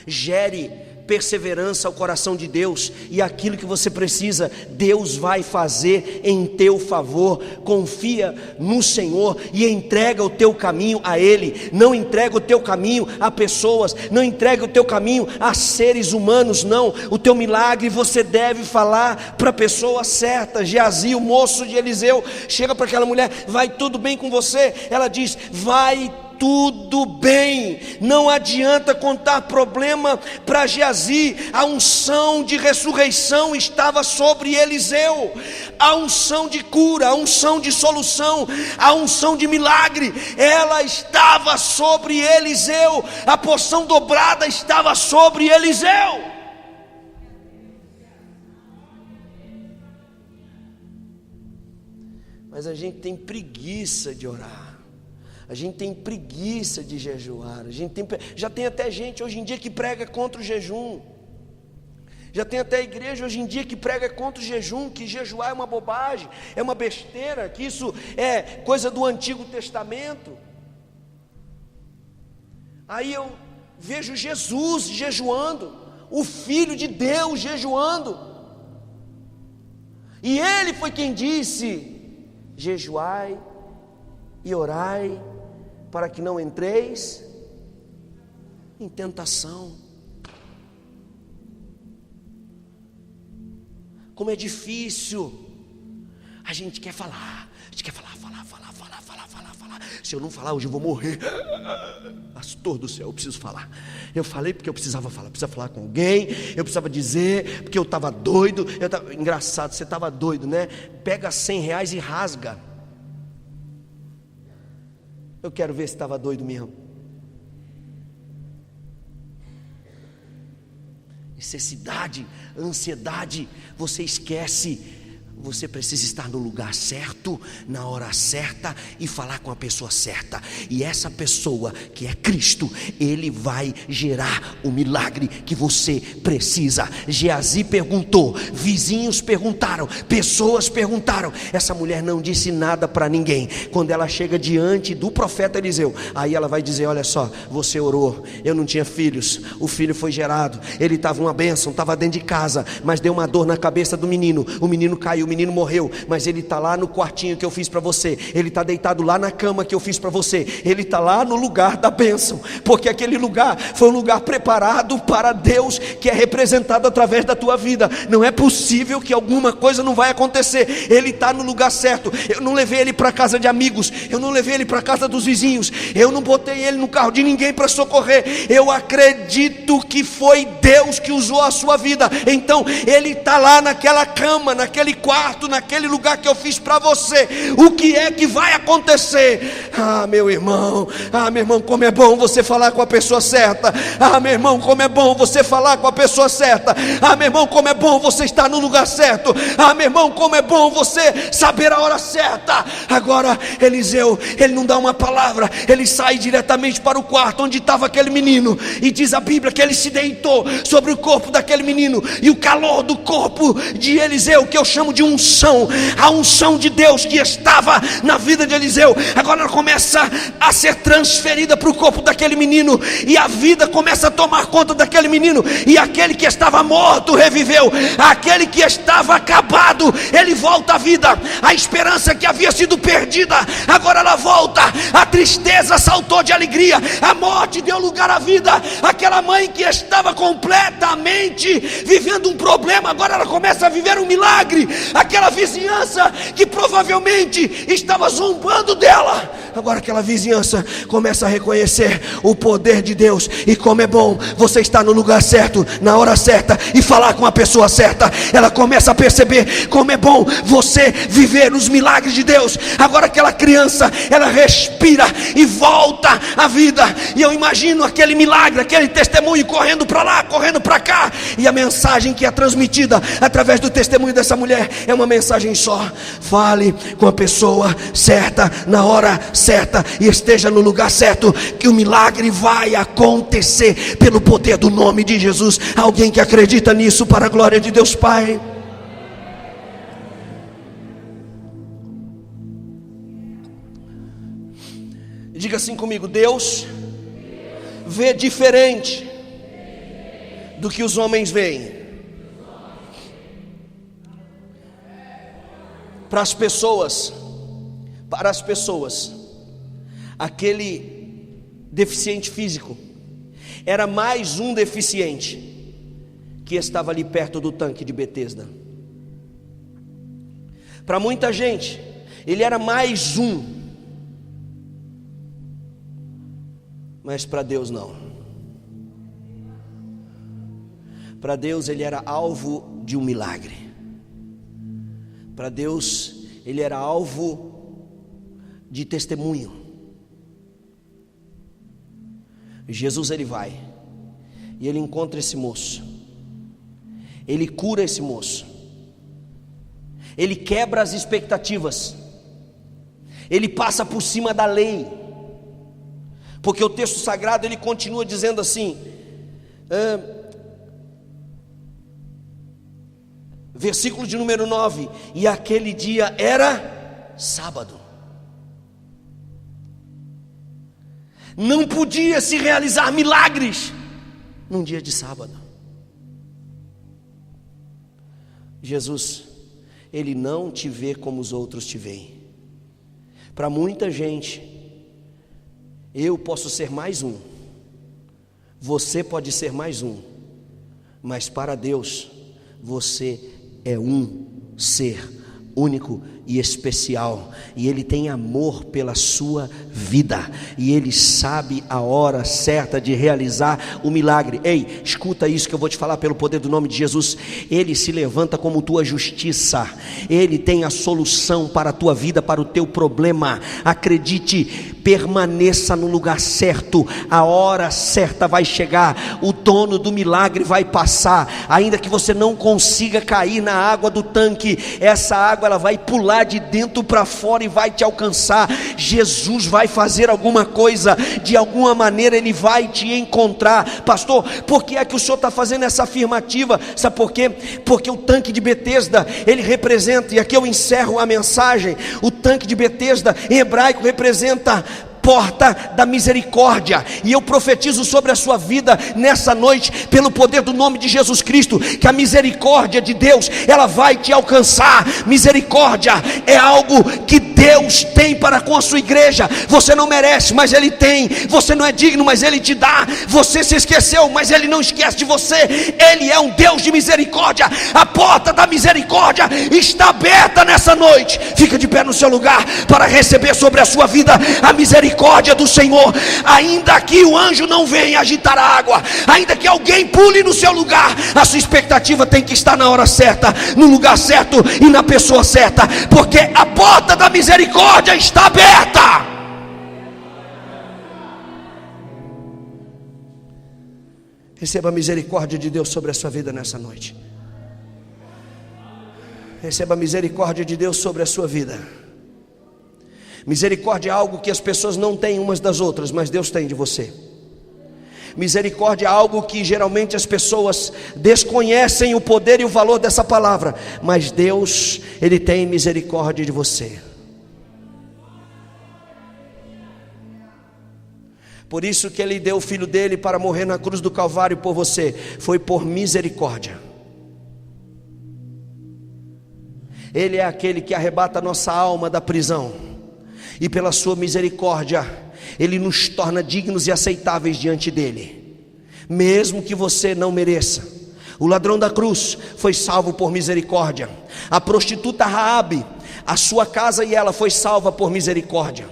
Gere perseverança ao coração de Deus, e aquilo que você precisa, Deus vai fazer em teu favor. Confia no Senhor e entrega o teu caminho a Ele. Não entrega o teu caminho a pessoas, não entrega o teu caminho a seres humanos, não. O teu milagre você deve falar para a pessoa certa. Geazi, o moço de Eliseu, chega para aquela mulher: vai tudo bem com você? Ela diz: vai tudo bem. Não adianta contar problema para Geazi. A unção de ressurreição estava sobre Eliseu. A unção de cura, a unção de solução, a unção de milagre, ela estava sobre Eliseu. A porção dobrada estava sobre Eliseu. Mas a gente tem preguiça de orar. A gente tem preguiça de jejuar. Já tem até gente hoje em dia que prega contra o jejum. Já tem até igreja hoje em dia que prega contra o jejum, que jejuar é uma bobagem, é uma besteira, que isso é coisa do Antigo Testamento. Aí eu vejo Jesus jejuando, o Filho de Deus jejuando. E Ele foi quem disse: jejuai e orai, para que não entreis em tentação. Como é difícil. A gente quer falar, falar. Se eu não falar hoje eu vou morrer. Pastor do céu, eu preciso falar. Eu falei porque eu precisava falar. Precisava falar com alguém, eu precisava dizer, porque eu estava doido. Engraçado, você estava doido, né? Pega R$100 e rasga. Eu quero ver se estava doido mesmo. Necessidade, ansiedade, você esquece. Você precisa estar no lugar certo, na hora certa e falar com a pessoa certa. E essa pessoa que é Cristo, Ele vai gerar o milagre que você precisa. Geazi perguntou, vizinhos perguntaram, pessoas perguntaram. Essa mulher não disse nada para ninguém. Quando ela chega diante do profeta Eliseu, aí ela vai dizer: olha só, você orou, eu não tinha filhos, o filho foi gerado, ele estava uma bênção, estava dentro de casa, mas deu uma dor na cabeça do menino, o menino caiu, o menino morreu, mas ele está lá no quartinho que eu fiz para você, ele está deitado lá na cama que eu fiz para você, ele está lá no lugar da bênção, porque aquele lugar foi um lugar preparado para Deus, que é representado através da tua vida. Não é possível que alguma coisa não vai acontecer. Ele está no lugar certo. Eu não levei ele para a casa de amigos, eu não levei ele para a casa dos vizinhos, eu não botei ele no carro de ninguém para socorrer. Eu acredito que foi Deus que usou a sua vida. Então ele está lá naquela cama, naquele quarto, quarto, naquele lugar que eu fiz para você, o que é que vai acontecer? Meu irmão, como é bom você falar com a pessoa certa. Meu irmão, como é bom você falar com a pessoa certa. Meu irmão, como é bom você estar no lugar certo. Meu irmão, como é bom você saber a hora certa. Agora Eliseu, ele não dá uma palavra, ele sai diretamente para o quarto onde estava aquele menino, e diz a Bíblia que ele se deitou sobre o corpo daquele menino, e o calor do corpo de Eliseu, que eu chamo de unção, a unção de Deus que estava na vida de Eliseu, agora ela começa a ser transferida para o corpo daquele menino, e a vida começa a tomar conta daquele menino, e aquele que estava morto reviveu, aquele que estava acabado, ele volta à vida, a esperança que havia sido perdida, agora ela volta, a tristeza saltou de alegria, a morte deu lugar à vida, aquela mãe que estava completamente vivendo um problema, agora ela começa a viver um milagre, aquela vizinhança que provavelmente estava zombando dela, agora aquela vizinhança começa a reconhecer o poder de Deus. E como é bom você estar no lugar certo, na hora certa, e falar com a pessoa certa. Ela começa a perceber como é bom você viver os milagres de Deus. Agora aquela criança, ela respira e volta à vida, e eu imagino aquele milagre, aquele testemunho correndo para lá, correndo para cá, e a mensagem que é transmitida através do testemunho dessa mulher é uma mensagem só: fale com a pessoa certa, na hora certa, e esteja no lugar certo, que o milagre vai acontecer pelo poder do nome de Jesus. Alguém que acredita nisso para a glória de Deus Pai? Diga assim comigo: Deus vê diferente do que os homens veem. Para as pessoas, aquele deficiente físico era mais um deficiente que estava ali perto do tanque de Betesda. Para muita gente, ele era mais um, mas para Deus não. Para Deus ele era alvo de um milagre. Para Deus ele era alvo de testemunho. Jesus ele vai e ele encontra esse moço, ele cura esse moço, ele quebra as expectativas, ele passa por cima da lei, porque o texto sagrado ele continua dizendo assim, versículo de número 9: e aquele dia era sábado. Não podia se realizar milagres num dia de sábado. Jesus, ele não te vê como os outros te veem. Para muita gente, eu posso ser mais um, você pode ser mais um, mas para Deus, você é um ser único e especial, e Ele tem amor pela sua vida, e Ele sabe a hora certa de realizar o milagre. Ei, escuta isso que eu vou te falar pelo poder do nome de Jesus. Ele se levanta como tua justiça, Ele tem a solução para a tua vida, para o teu problema. Acredite, permaneça no lugar certo, a hora certa vai chegar, o dono do milagre vai passar, ainda que você não consiga cair na água do tanque, essa água ela vai pular de dentro para fora e vai te alcançar. Jesus vai fazer alguma coisa, de alguma maneira Ele vai te encontrar. Pastor, por que é que o senhor está fazendo essa afirmativa? Sabe por quê? Porque o tanque de Betesda, ele representa, e aqui eu encerro a mensagem, o tanque de Betesda em hebraico representa porta da misericórdia, e eu profetizo sobre a sua vida nessa noite, pelo poder do nome de Jesus Cristo, que a misericórdia de Deus, ela vai te alcançar. Misericórdia é algo que Deus tem para com a sua igreja. Você não merece, mas Ele tem. Você não é digno, mas Ele te dá. Você se esqueceu, mas Ele não esquece de você. Ele é um Deus de misericórdia. A porta da misericórdia está aberta nessa noite. Fica de pé no seu lugar para receber sobre a sua vida a misericórdia do Senhor. Ainda que o anjo não venha agitar a água, ainda que alguém pule no seu lugar, a sua expectativa tem que estar na hora certa, no lugar certo e na pessoa certa, porque a porta da misericórdia está aberta. Receba a misericórdia de Deus sobre a sua vida nessa noite. Receba a misericórdia de Deus sobre a sua vida. Misericórdia é algo que as pessoas não têm umas das outras, mas Deus tem de você. Misericórdia é algo que geralmente as pessoas desconhecem o poder e o valor dessa palavra, mas Deus, Ele tem misericórdia de você. Por isso que Ele deu o Filho dele para morrer na cruz do Calvário por você, foi por misericórdia. Ele é aquele que arrebata a nossa alma da prisão, e pela sua misericórdia Ele nos torna dignos e aceitáveis diante dEle, mesmo que você não mereça. O ladrão da cruz foi salvo por misericórdia. A prostituta Raabe, a sua casa e ela foi salva por misericórdia.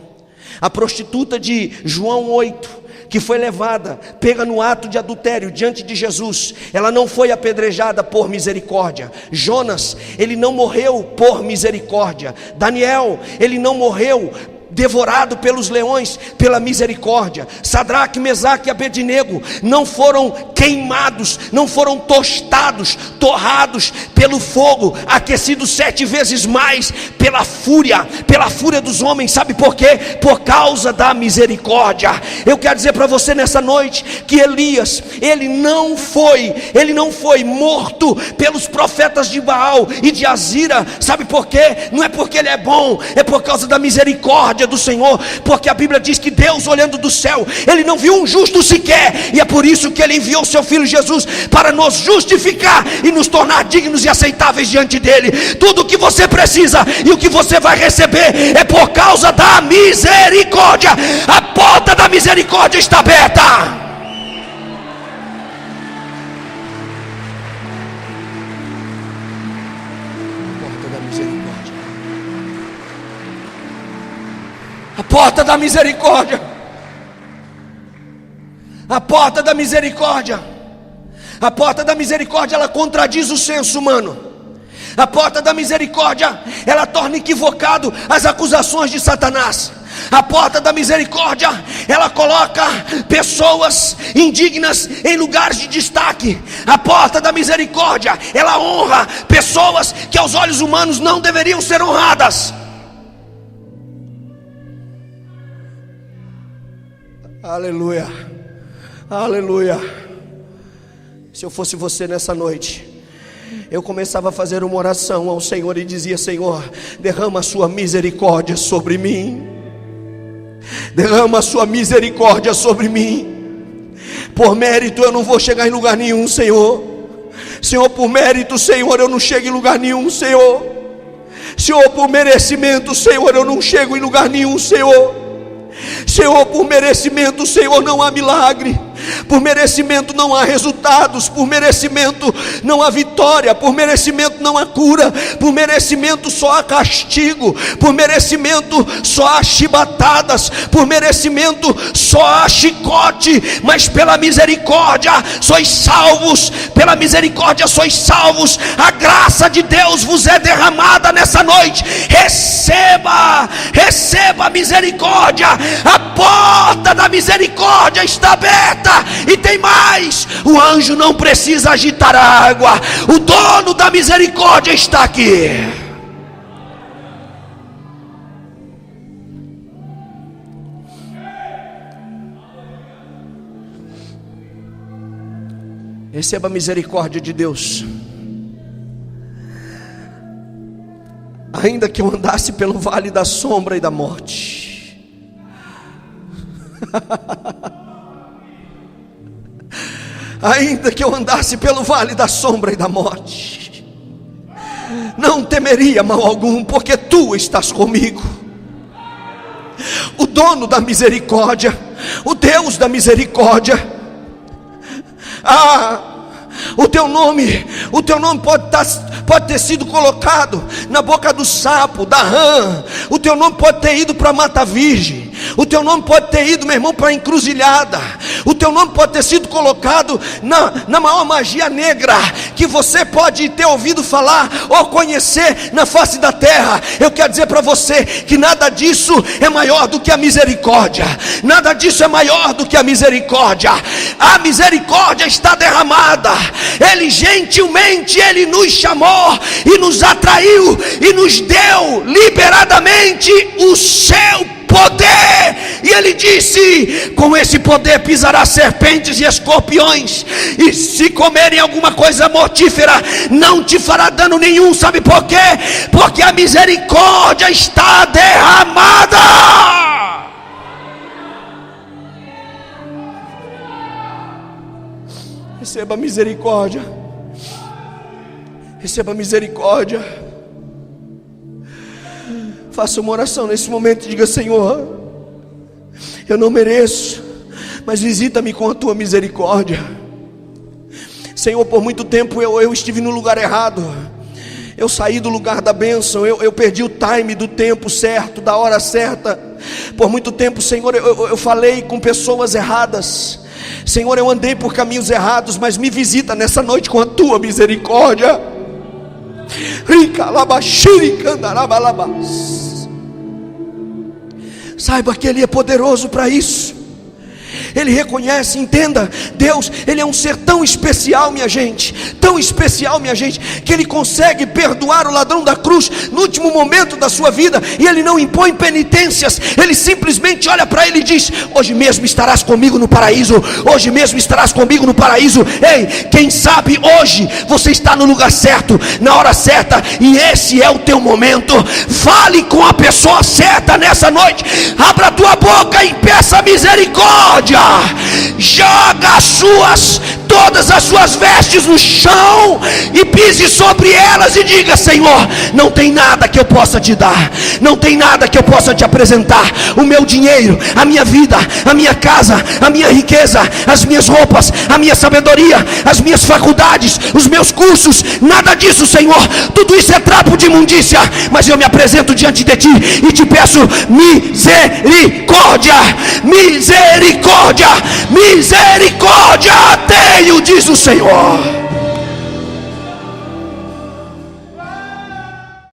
A prostituta de João 8, que foi levada, pega no ato de adultério diante de Jesus, ela não foi apedrejada por misericórdia. Jonas, ele não morreu por misericórdia. Daniel, ele não morreu devorado pelos leões pela misericórdia. Sadraque, Mesaque e Abednego não foram queimados, não foram tostados, torrados pelo fogo, aquecidos 7 vezes mais pela fúria dos homens. Sabe por quê? Por causa da misericórdia. Eu quero dizer para você nessa noite que Elias, ele não foi morto pelos profetas de Baal e de Azira. Sabe por quê? Não é porque ele é bom, é por causa da misericórdia do Senhor, porque a Bíblia diz que Deus, olhando do céu, Ele não viu um justo sequer, e é por isso que Ele enviou seu Filho Jesus para nos justificar e nos tornar dignos e aceitáveis diante dEle. Tudo o que você precisa e o que você vai receber é por causa da misericórdia. A porta da misericórdia está aberta. A porta da misericórdia. A porta da misericórdia. A porta da misericórdia, ela contradiz o senso humano. A porta da misericórdia, ela torna equivocado as acusações de Satanás. A porta da misericórdia, ela coloca pessoas indignas em lugares de destaque. A porta da misericórdia, ela honra pessoas que aos olhos humanos não deveriam ser honradas. Aleluia, aleluia. Se eu fosse você nessa noite, eu começava a fazer uma oração ao Senhor e dizia: Senhor, derrama a sua misericórdia sobre mim. Derrama a sua misericórdia sobre mim. Por mérito eu não vou chegar em lugar nenhum, Senhor. Senhor, por mérito, Senhor, eu não chego em lugar nenhum, Senhor. Senhor, por merecimento, Senhor, eu não chego em lugar nenhum, Senhor. Senhor, por merecimento, Senhor, não há milagre. Por merecimento não há resultados. Por merecimento não há vitória. Por merecimento não há cura. Por merecimento só há castigo. Por merecimento só há chibatadas. Por merecimento só há chicote. Mas pela misericórdia sois salvos. Pela misericórdia sois salvos. A graça de Deus vos é derramada nessa noite. Receba, receba a misericórdia. A porta da misericórdia está aberta. E tem mais: o anjo não precisa agitar a água. O dono da misericórdia está aqui. Receba a misericórdia de Deus. Ainda que eu andasse pelo vale da sombra e da morte, ainda que eu andasse pelo vale da sombra e da morte, não temeria mal algum, porque tu estás comigo. o dono da misericórdia, o Deus da misericórdia. O teu nome pode ter sido colocado na boca do sapo, da rã. O teu nome pode ter ido para a mata virgem. O teu nome pode ter ido, meu irmão, para a encruzilhada. O teu nome pode ter sido colocado na maior magia negra que você pode ter ouvido falar ou conhecer na face da terra. Eu quero dizer para você que nada disso é maior do que a misericórdia. Nada disso é maior do que a misericórdia. A misericórdia está derramada. Ele gentilmente, Ele nos chamou e nos atraiu e nos deu liberadamente o seu poder. E Ele disse: com esse poder pisará serpentes e escorpiões, e se comerem alguma coisa mortífera não te fará dano nenhum. Sabe por quê? Porque a misericórdia está derramada. Receba misericórdia. Receba misericórdia. Faça uma oração nesse momento e diga: Senhor, eu não mereço, mas visita-me com a tua misericórdia. Senhor, por muito tempo eu estive no lugar errado. Eu saí do lugar da bênção. Eu perdi o time do tempo certo, da hora certa. Por muito tempo, Senhor, eu falei com pessoas erradas. Senhor, eu andei por caminhos errados, mas me visita nessa noite com a tua misericórdia. Saiba que Ele é poderoso para isso. Ele reconhece, entenda, Deus, Ele é um ser tão especial, minha gente, tão especial, minha gente, que Ele consegue perdoar o ladrão da cruz no último momento da sua vida, e Ele não impõe penitências. Ele simplesmente olha para ele e diz: hoje mesmo estarás comigo no paraíso, hoje mesmo estarás comigo no paraíso. Ei, quem sabe hoje você está no lugar certo, na hora certa, e esse é o teu momento. Fale com a pessoa certa nessa noite. Abra a tua boca e peça misericórdia. Joga todas as suas vestes no chão e pise sobre elas e diga: Senhor, não tem nada que eu possa te dar, não tem nada que eu possa te apresentar. O meu dinheiro, a minha vida, a minha casa, a minha riqueza, as minhas roupas, a minha sabedoria, as minhas faculdades, os meus cursos, nada disso, Senhor, tudo isso é trapo de imundícia. Mas eu me apresento diante de ti e te peço misericórdia, misericórdia, misericórdia tenho, diz o Senhor.